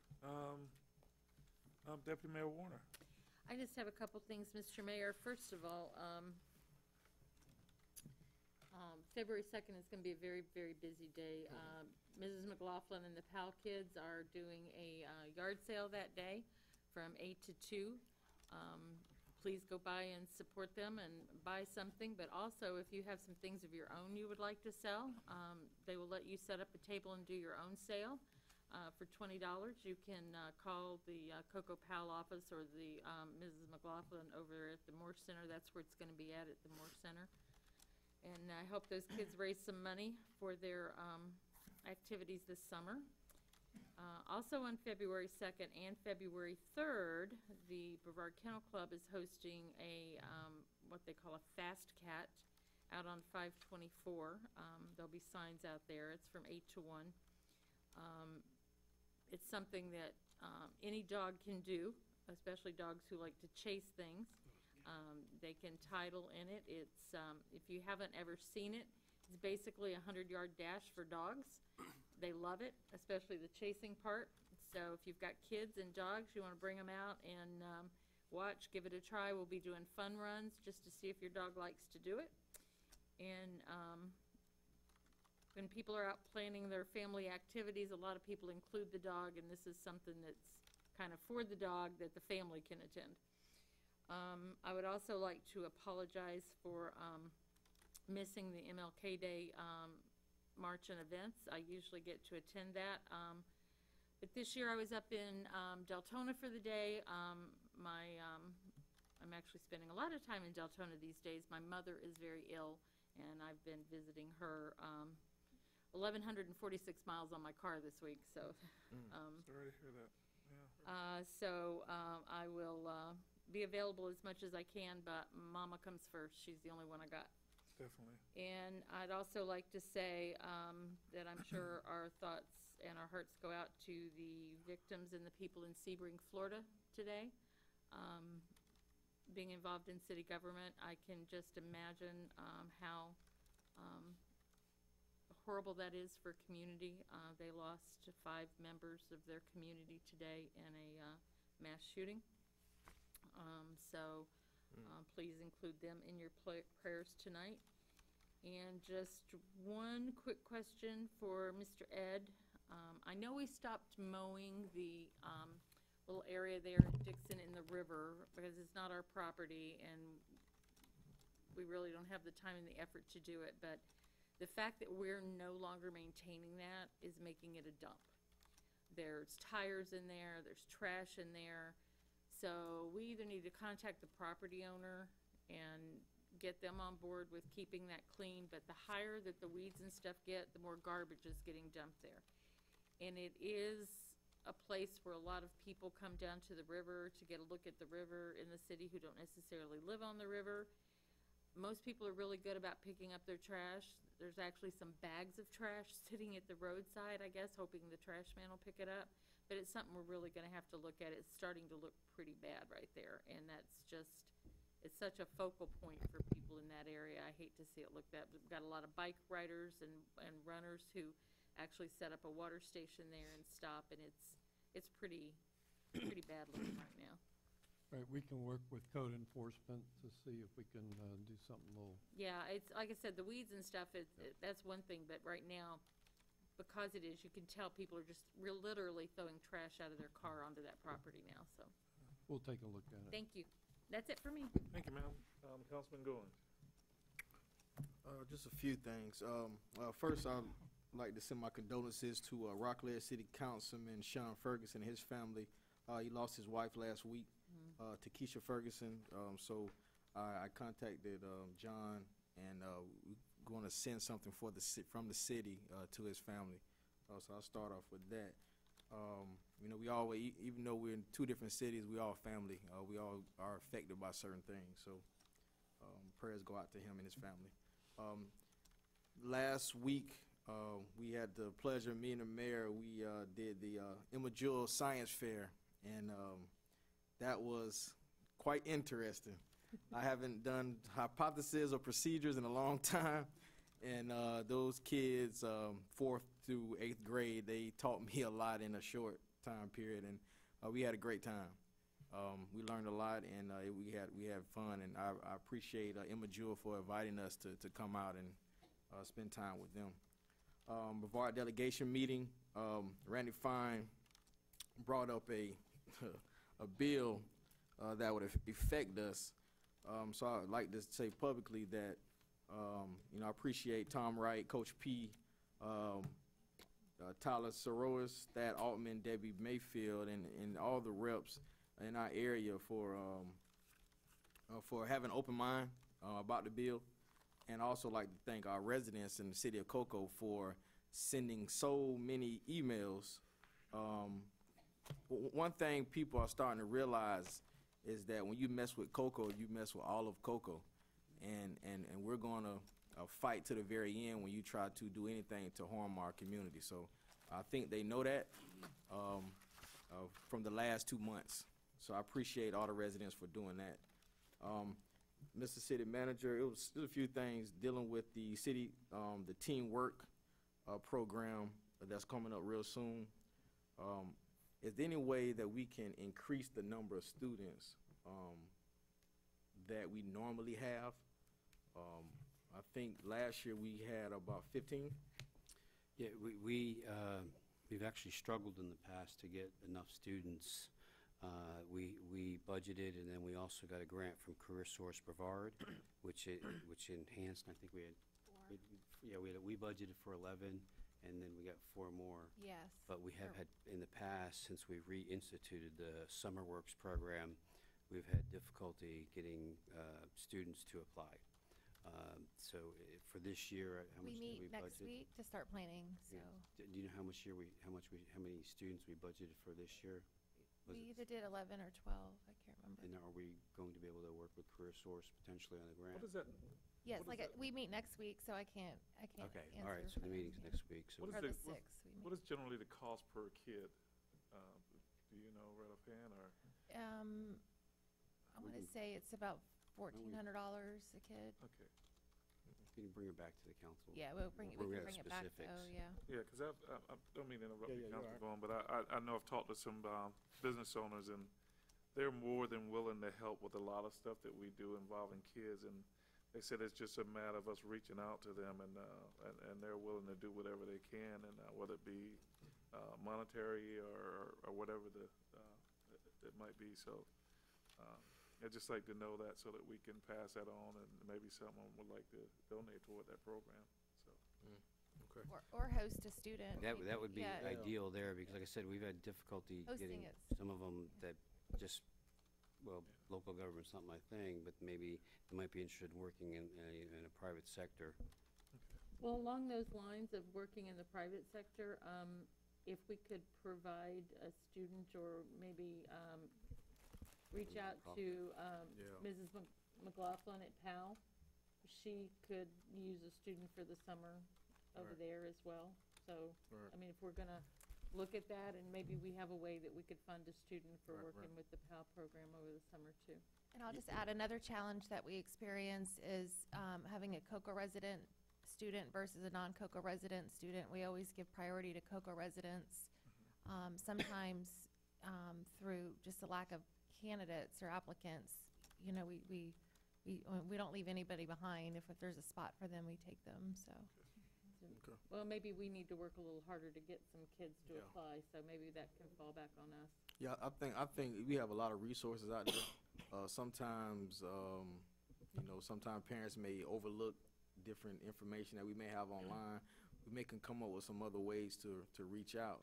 Deputy Mayor Warner. I just have a couple things, Mr. Mayor. First of all, February 2nd is going to be a very, very busy day. Mrs. McLaughlin and the Powell kids are doing a yard sale that day from 8 to 2. Please go by and support them and buy something, but also if you have some things of your own you would like to sell, they will let you set up a table and do your own sale for $20. You can call the Coco Powell office or the Mrs. McLaughlin over at the Moore Center. That's where it's going to be at the Moore Center. And I hope those kids raise some money for their activities this summer. Also on February 2nd and February 3rd, the Brevard Kennel Club is hosting a what they call a Fast Cat out on 524. There'll be signs out there. It's from 8 to 1. It's something that any dog can do, especially dogs who like to chase things. They can title in it. It's if you haven't ever seen it, it's basically a 100-yard dash for dogs. They love it, especially the chasing part. So if you've got kids and dogs, you want to bring them out and watch, give it a try. We'll be doing fun runs just to see if your dog likes to do it. And when people are out planning their family activities, a lot of people include the dog, and this is something that's kind of for the dog that the family can attend. I would also like to apologize for missing the MLK Day March and events. I usually get to attend that. But this year I was up in Deltona for the day. I'm actually spending a lot of time in Deltona these days. My mother is very ill, and I've been visiting her 1,146 miles on my car this week. So, Sorry to hear that. I will be available as much as I can, but Mama comes first. She's the only one I got. Definitely. And I'd also like to say that I'm sure our thoughts and our hearts go out to the victims and the people in Sebring, Florida today. Being involved in city government, I can just imagine how horrible that is for community. They lost 5 members of their community today in a mass shooting. Please include them in your prayers tonight. And just one quick question for Mr. Ed. I know we stopped mowing the little area there at Dixon in the river because it's not our property and we really don't have the time and the effort to do it, but the fact that we're no longer maintaining that is making it a dump. There's tires in there, there's trash in there, so we either need to contact the property owner and get them on board with keeping that clean, but the higher that the weeds and stuff get, the more garbage is getting dumped there. And it is a place where a lot of people come down to the river to get a look at the river in the city who don't necessarily live on the river. Most people are really good about picking up their trash. There's actually some bags of trash sitting at the roadside, I guess, hoping the trash man will pick it up. But it's something we're really gonna have to look at. It's starting to look pretty bad right there, and that's just, it's such a focal point for people in that area. I hate to see it look that. We've got a lot of bike riders and runners who actually set up a water station there and stop, and it's pretty bad looking right now. Right, we can work with code enforcement to see if we can do something a little. Yeah, it's, like I said, the weeds and stuff, that's one thing, but right now, because it is, you can tell people are just literally throwing trash out of their car onto that property now, so. We'll take a look at it. Thank you. That's it for me. Thank you, ma'am. Councilman Goins. Just a few things. First, I'd like to send my condolences to Rockledge City Councilman Sean Ferguson and his family. He lost his wife last week, Takesha Ferguson. So I contacted John, and we're going to send something from the city to his family. So I'll start off with that. You know, we always, even though we're in 2 different cities, we all family. We all are affected by certain things. So prayers go out to him and his family. Last week, we had the pleasure, me and the mayor, we did the Emma Jewell Science Fair, and that was quite interesting. I haven't done hypotheses or procedures in a long time, and those kids, 4th through 8th grade, they taught me a lot in a short time period, and we had a great time. We learned a lot, and we had fun, and I appreciate Emma Jewell for inviting us to come out and spend time with them. Brevard delegation meeting, Randy Fine brought up a bill that would affect us. So I'd like to say publicly that you know, I appreciate Tom Wright, Coach P, Tyler Sorois, Thad Altman, Debbie Mayfield, and all the reps in our area for having an open mind about the bill. And also like to thank our residents in the city of Cocoa for sending so many emails. One thing people are starting to realize is that when you mess with Cocoa, you mess with all of Cocoa. And we're going to fight to the very end when you try to do anything to harm our community. So I think they know that from the last 2 months. So I appreciate all the residents for doing that. Mr. City Manager, it was a few things dealing with the city, the teamwork program that's coming up real soon. Is there any way that we can increase the number of students that we normally have? I think last year we had about 15. Yeah, we've actually struggled in the past to get enough students. We budgeted, and then we also got a grant from CareerSource Brevard, which enhanced. I think we budgeted for 11, and then we got 4 more. Yes. But we have had in the past, since we reinstituted the Summer Works program, we've had difficulty getting students to apply. So for this year, how much did we budget? We meet next week to start planning. So Do you know how many students we budgeted for this year? we either did 11 or 12. I can't remember. And are we going to be able to work with CareerSource potentially on the grant? What is that? Yes, we meet next week, so I can't. Okay, answer all right, so for the that. meeting's next week. So What Or is the the- 6th. we What meet. is generally the cost per kid? Do you know right offhand, or? I want to say it's about $1,400 a kid. Okay. You can bring it back to the council. Yeah, we can bring it back, specifics. oh, yeah. Yeah, because I don't mean to interrupt Yeah, you, yeah, you Councilman Vaughn, but I know I've talked to some business owners, and they're more than willing to help with a lot of stuff that we do involving kids, and they said it's just a matter of us reaching out to them, and they're willing to do whatever they can, and whether it be monetary or whatever it might be. So I'd just like to know that so that we can pass that on, and maybe someone would like to donate toward that program. So. Okay. Or host a student. That would be Yeah. ideal there, because like I said, we've had difficulty Hosting getting it. some of them that just, well, local government's not my thing, but maybe they might be interested in working in a private sector. Well, along those lines of working in the private sector, if we could provide a student or maybe reach out to Mrs. McLaughlin at PAL, she could use a student for the summer over there as well. So, I mean, if we're going to look at that, and maybe we have a way that we could fund a student for working with the PAL program over the summer too. And I'll just add, another challenge that we experience is having a COCO resident student versus a non-COCO resident student. We always give priority to COCO residents. Sometimes through just a lack of candidates or applicants, you know, we don't leave anybody behind. If there's a spot for them, we take them, so. Okay. Well, maybe we need to work a little harder to get some kids to apply, so maybe that can fall back on us. Yeah, I think we have a lot of resources out there. Sometimes, sometimes parents may overlook different information that we may have online. We can come up with some other ways to reach out.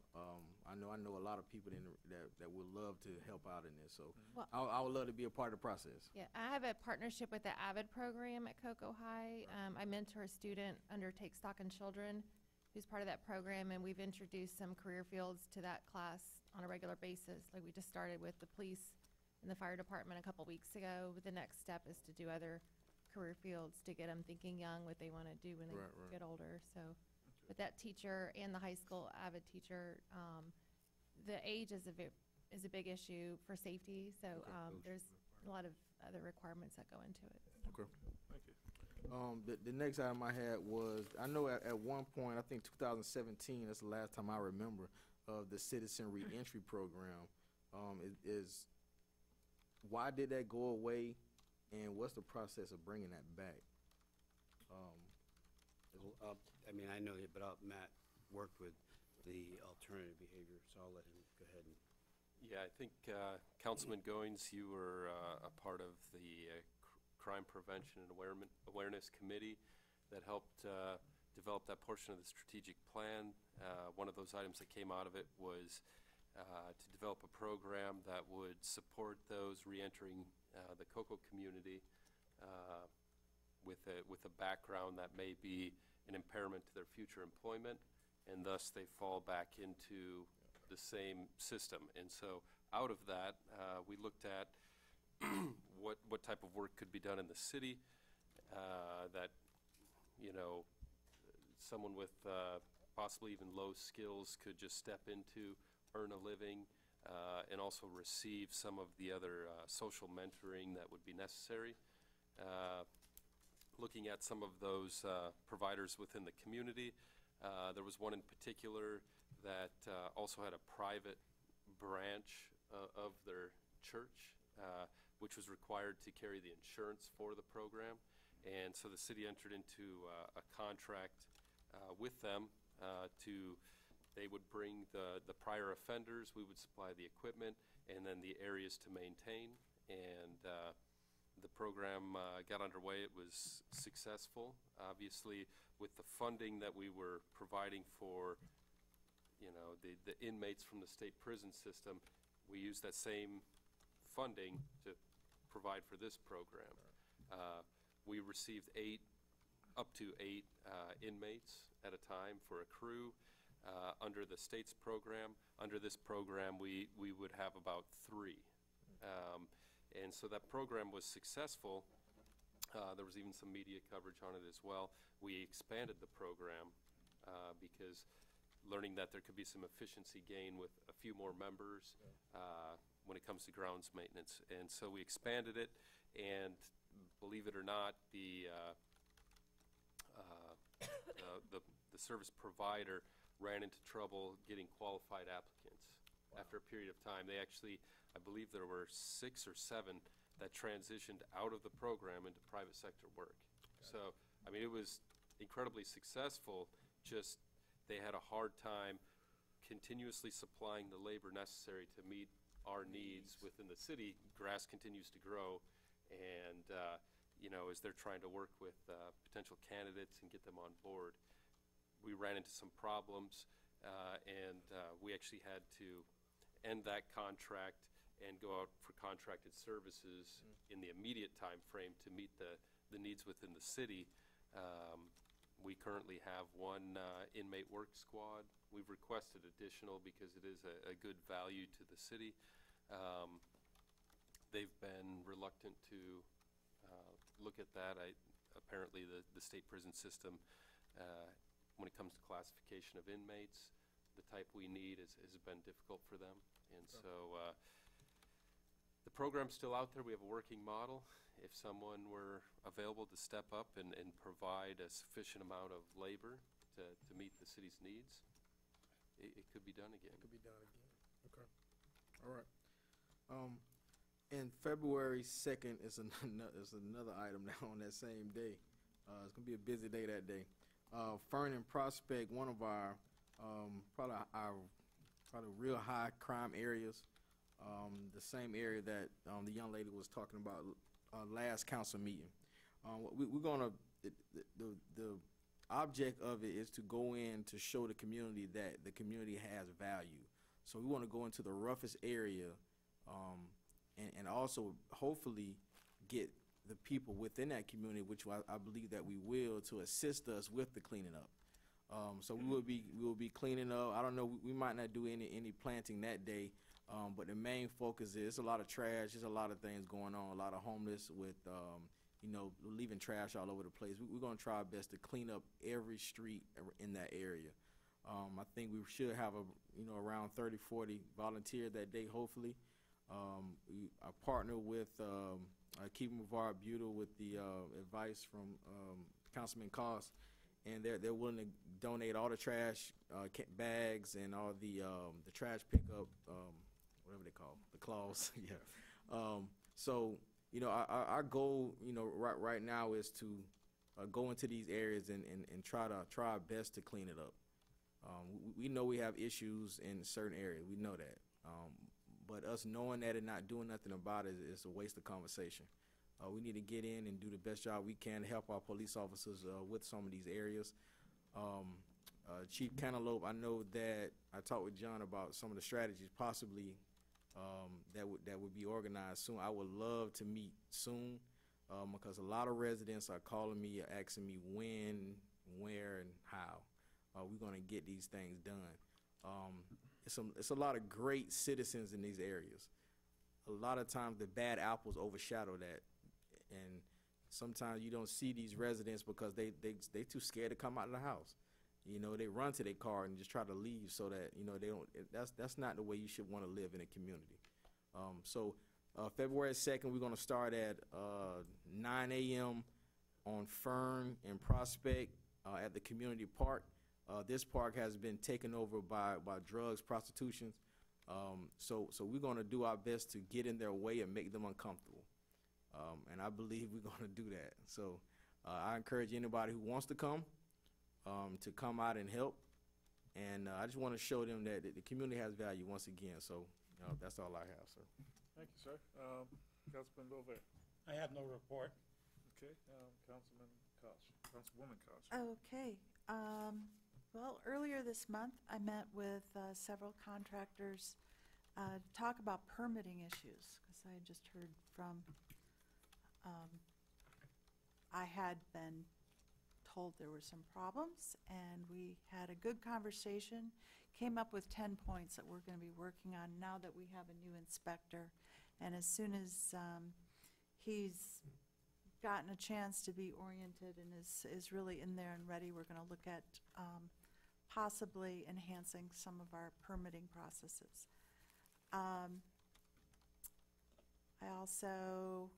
I know a lot of people that would love to help out in this, so Well- I would love to be a part of the process. Yeah, I have a partnership with the AVID program at Cocoa High. I mentor a student under Take Stock in Children who's part of that program, and we've introduced some career fields to that class on a regular basis. Like, we just started with the police and the fire department a couple weeks ago. The next step is to do other career fields to get them thinking young what they want to do when they get older. So, but that teacher and the high school AVID teacher, the age is a big issue for safety. So there's a lot of other requirements that go into it. Okay. Thank you. The next item I had was, I know at one point, I think 2017, that's the last time I remember, of the Citizen Reentry Program. Why did that go away, and what's the process of bringing that back? I mean, I know that, but Matt worked with the alternative behavior, so I'll let him go ahead and. Yeah, I think Councilman Goins, you were a part of the Crime Prevention and Awareness Committee that helped develop that portion of the strategic plan. One of those items that came out of it was to develop a program that would support those reentering the COCO community with a background that may be an impairment to their future employment, and thus they fall back into the same system. And so out of that, we looked at what type of work could be done in the city that, you know, someone with possibly even low skills could just step into, earn a living, and also receive some of the other social mentoring that would be necessary. Looking at some of those providers within the community, there was one in particular that also had a private branch of their church, which was required to carry the insurance for the program. And so the city entered into a contract with them they would bring the prior offenders, we would supply the equipment, and then the areas to maintain. And the program got underway. It was successful. Obviously, with the funding that we were providing for, you know, the inmates from the state prison system, we used that same funding to provide for this program. We received up to eight inmates at a time for a crew under the state's program. Under this program, we would have about 3. And so that program was successful. There was even some media coverage on it as well. We expanded the program because learning that there could be some efficiency gain with a few more members when it comes to grounds maintenance. And so we expanded it, and believe it or not, the the service provider ran into trouble getting qualified applicants. After a period of time, they actually, I believe there were 6 or 7 that transitioned out of the program into private sector work. So, I mean, it was incredibly successful, just they had a hard time continuously supplying the labor necessary to meet our needs within the city. Grass continues to grow, and you know, as they're trying to work with potential candidates and get them on board, we ran into some problems, and we actually had to end that contract and go out for contracted services in the immediate time frame to meet the needs within the city. We currently have 1 inmate work squad. We've requested additional because it is a good value to the city. They've been reluctant to look at that. Apparently the state prison system, when it comes to classification of inmates, the type we need has been difficult for them. And so the program's still out there. We have a working model. If someone were available to step up and provide a sufficient amount of labor to meet the city's needs, it could be done again. It could be done again. Okay. All right. And February 2nd is another item now on that same day. It's gonna be a busy day that day. Fern and Prospect, one of our probably real high crime areas. The same area that the young lady was talking about last council meeting. We're gonna the object of it is to go in to show the community that the community has value. So we want to go into the roughest area, and also hopefully get the people within that community, which I believe that we will, to assist us with the cleaning up. So we will be cleaning up. I don't know, we might not do any planting that day, but the main focus is a lot of trash. There's a lot of things going on. A lot of homeless with you know, leaving trash all over the place. We're gonna try our best to clean up every street in that area. I think we should have around 30, 40 volunteers that day, hopefully. I partner with Keeping Brevard Butyl with the advice from Councilman Cost, and they're willing to donate all the trash bags and all the trash pickup, whatever they call it, the claws. Yeah. So our goal right now is to go into these areas and try our best to clean it up. We know we have issues in certain areas. We know that. But us knowing that and not doing nothing about it is a waste of conversation. We need to get in and do the best job we can to help our police officers with some of these areas. Chief Cantaloupe, I know that I talked with John about some of the strategies possibly that would be organized soon. I would love to meet soon because a lot of residents are calling me, asking me when, where, and how we're going to get these things done. It's a lot of great citizens in these areas. A lot of times the bad apples overshadow that, and sometimes you don't see these residents because they too scared to come out of the house. They run to their car and just try to leave so that they don't. That's not the way you should want to live in a community. So February 2nd, we're going to start at 9 a.m. on Fern and Prospect at the community park. This park has been taken over by drugs, prostitution. So we're going to do our best to get in their way and make them uncomfortable. And I believe we're going to do that. So I encourage anybody who wants to come out and help. And I just want to show them that the community has value once again. So that's all I have, sir. Thank you, sir. Councilman Bovet. I have no report. Okay, Councilwoman Koch. Okay. Well, earlier this month, I met with several contractors to talk about permitting issues, because I had just heard from, I had been told there were some problems, and we had a good conversation, came up with 10 points that we're going to be working on now that we have a new inspector. And as soon as he's gotten a chance to be oriented and is really in there and ready, we're going to look at possibly enhancing some of our permitting processes. I also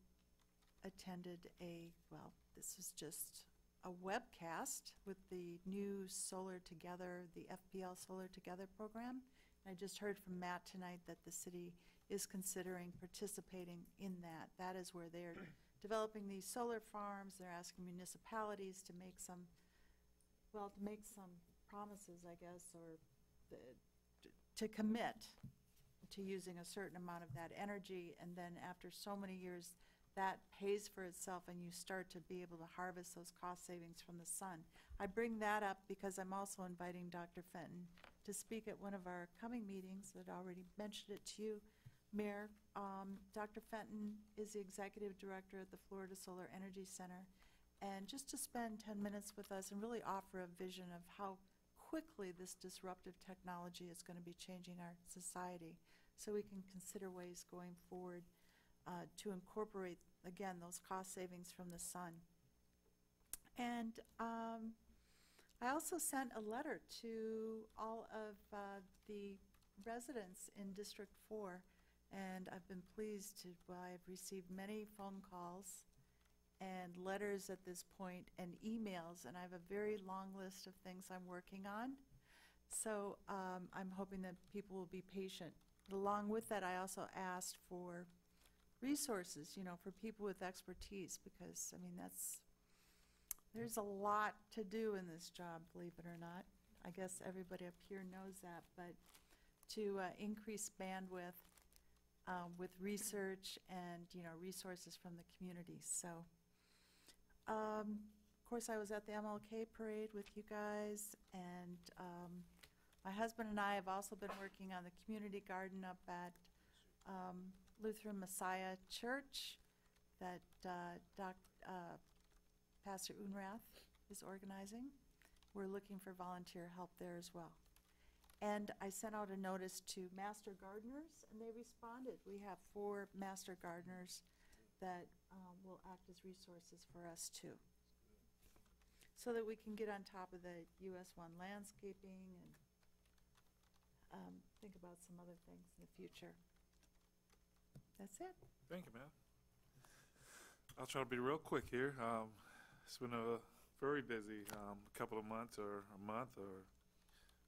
attended this was just a webcast with the new Solar Together, the FPL Solar Together program. I just heard from Matt tonight that the city is considering participating in that. That is where they're developing these solar farms. They're asking municipalities to make some, well, to make some promises, I guess, or to commit to using a certain amount of that energy, and then after so many years, that pays for itself and you start to be able to harvest those cost savings from the sun. I bring that up because I'm also inviting Dr. Fenton to speak at one of our coming meetings. I'd already mentioned it to you, Mayor. Dr. Fenton is the executive director at the Florida Solar Energy Center, and just to spend 10 minutes with us and really offer a vision of how quickly this disruptive technology is going to be changing our society, so we can consider ways going forward to incorporate, again, those cost savings from the sun. And I also sent a letter to all of the residents in District 4, and I've been pleased to, well, I've received many phone calls and letters at this point and emails, and I have a very long list of things I'm working on. So I'm hoping that people will be patient. Along with that, I also asked for resources, you know, for people with expertise, because, I mean, there's a lot to do in this job, believe it or not. I guess everybody up here knows that, but to increase bandwidth with research and, you know, resources from the community. So, of course, I was at the MLK parade with you guys, and my husband and I have also been working on the community garden up at Lutheran Messiah Church that Pastor Unrath is organizing. We're looking for volunteer help there as well. And I sent out a notice to Master Gardeners, and they responded. We have 4 Master Gardeners that will act as resources for us too, so that we can get on top of the US 1 landscaping and think about some other things in the future. That's it. Thank you, ma'am. I'll try to be real quick here. It's been a very busy couple of months or a month or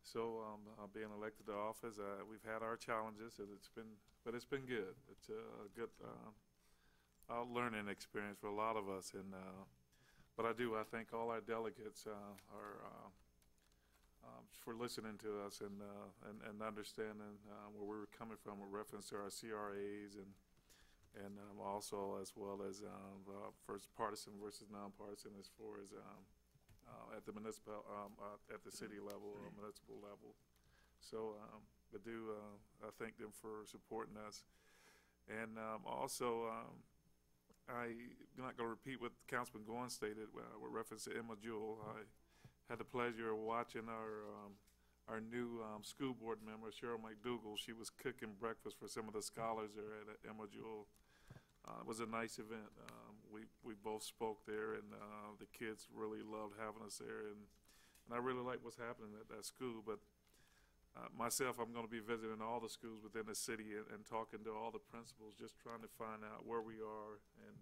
so being elected to office. We've had our challenges, and but it's been good. It's a good learning experience for a lot of us. And but I thank all our delegates for listening to us and understanding where we were coming from with reference to our CRAs and also as well as first partisan versus nonpartisan as far as at the municipal at the city level or municipal level. So I thank them for supporting us, and also I'm not going to repeat what Councilman Goins stated with reference to Emma Jewell. I had the pleasure of watching our new school board member, Cheryl McDougall. She was cooking breakfast for some of the scholars there at Emma Jewell. It was a nice event. We both spoke there, and the kids really loved having us there, and I really like what's happening at that school. But myself, I'm going to be visiting all the schools within the city and talking to all the principals, just trying to find out where we are and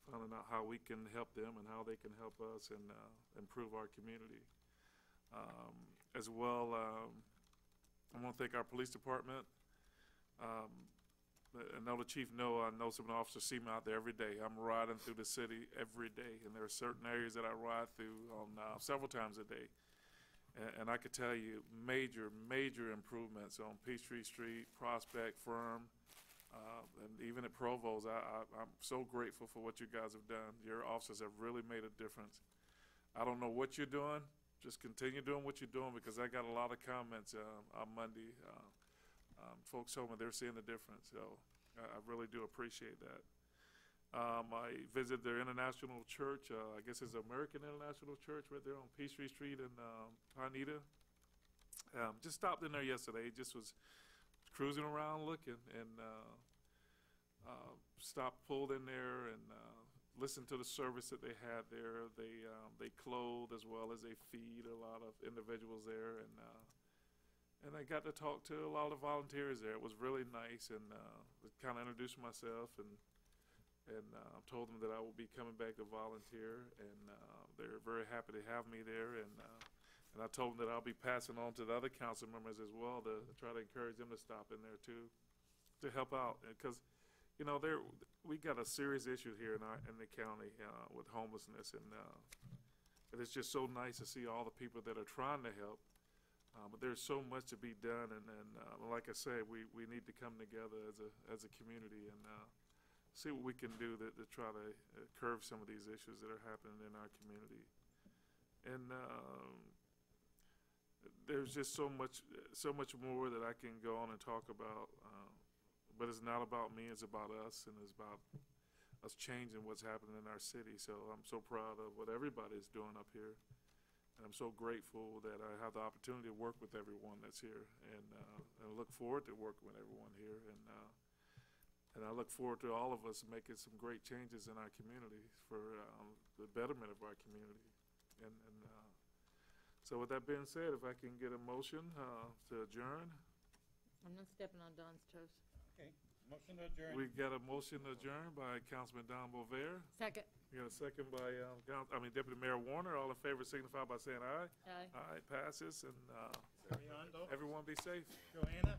finding out how we can help them and how they can help us and improve our community. As well, I want to thank our police department. I know the chief I know some of the officers see me out there every day. I'm riding through the city every day, and there are certain areas that I ride through on several times a day. And I could tell you major improvements on Peachtree Street, Prospect, Firm, and even at Provo's. I'm so grateful for what you guys have done. Your officers have really made a difference. I don't know what you're doing. Just continue doing what you're doing, because I got a lot of comments on Monday. Folks told me they're seeing the difference, so I really do appreciate that. I visited their international church. I guess it's American International Church right there on Peachtree Street in Pineda. Just stopped in there yesterday. Just was cruising around looking, and pulled in there and listened to the service that they had there. They clothe as well as they feed a lot of individuals there, and I got to talk to a lot of volunteers there. It was really nice, and kind of introduced myself and and told them that I will be coming back to volunteer, and they're very happy to have me there, and I told them that I'll be passing on to the other council members as well to try to encourage them to stop in there too, to help out, because, you know, we got a serious issue here in the county with homelessness, and it's just so nice to see all the people that are trying to help. But there's so much to be done, and like I say, we need to come together as a community and see what we can do to try to curb some of these issues that are happening in our community. And there's just so much more that I can go on and talk about. But it's not about me; it's about us, and it's about us changing what's happening in our city. So I'm so proud of what everybody's doing up here. And I'm so grateful that I have the opportunity to work with everyone that's here, and I look forward to working with everyone here, and I look forward to all of us making some great changes in our community for the betterment of our community. And so with that being said, if I can get a motion to adjourn. I'm not stepping on Don's toes. Okay, motion to adjourn. We got a motion to adjourn by Councilman Don Bovair. Second. We got a second by Deputy Mayor Warner. All in favor signify by saying aye. Aye. Aye, passes, and Ariando. everyone be safe. Joanna.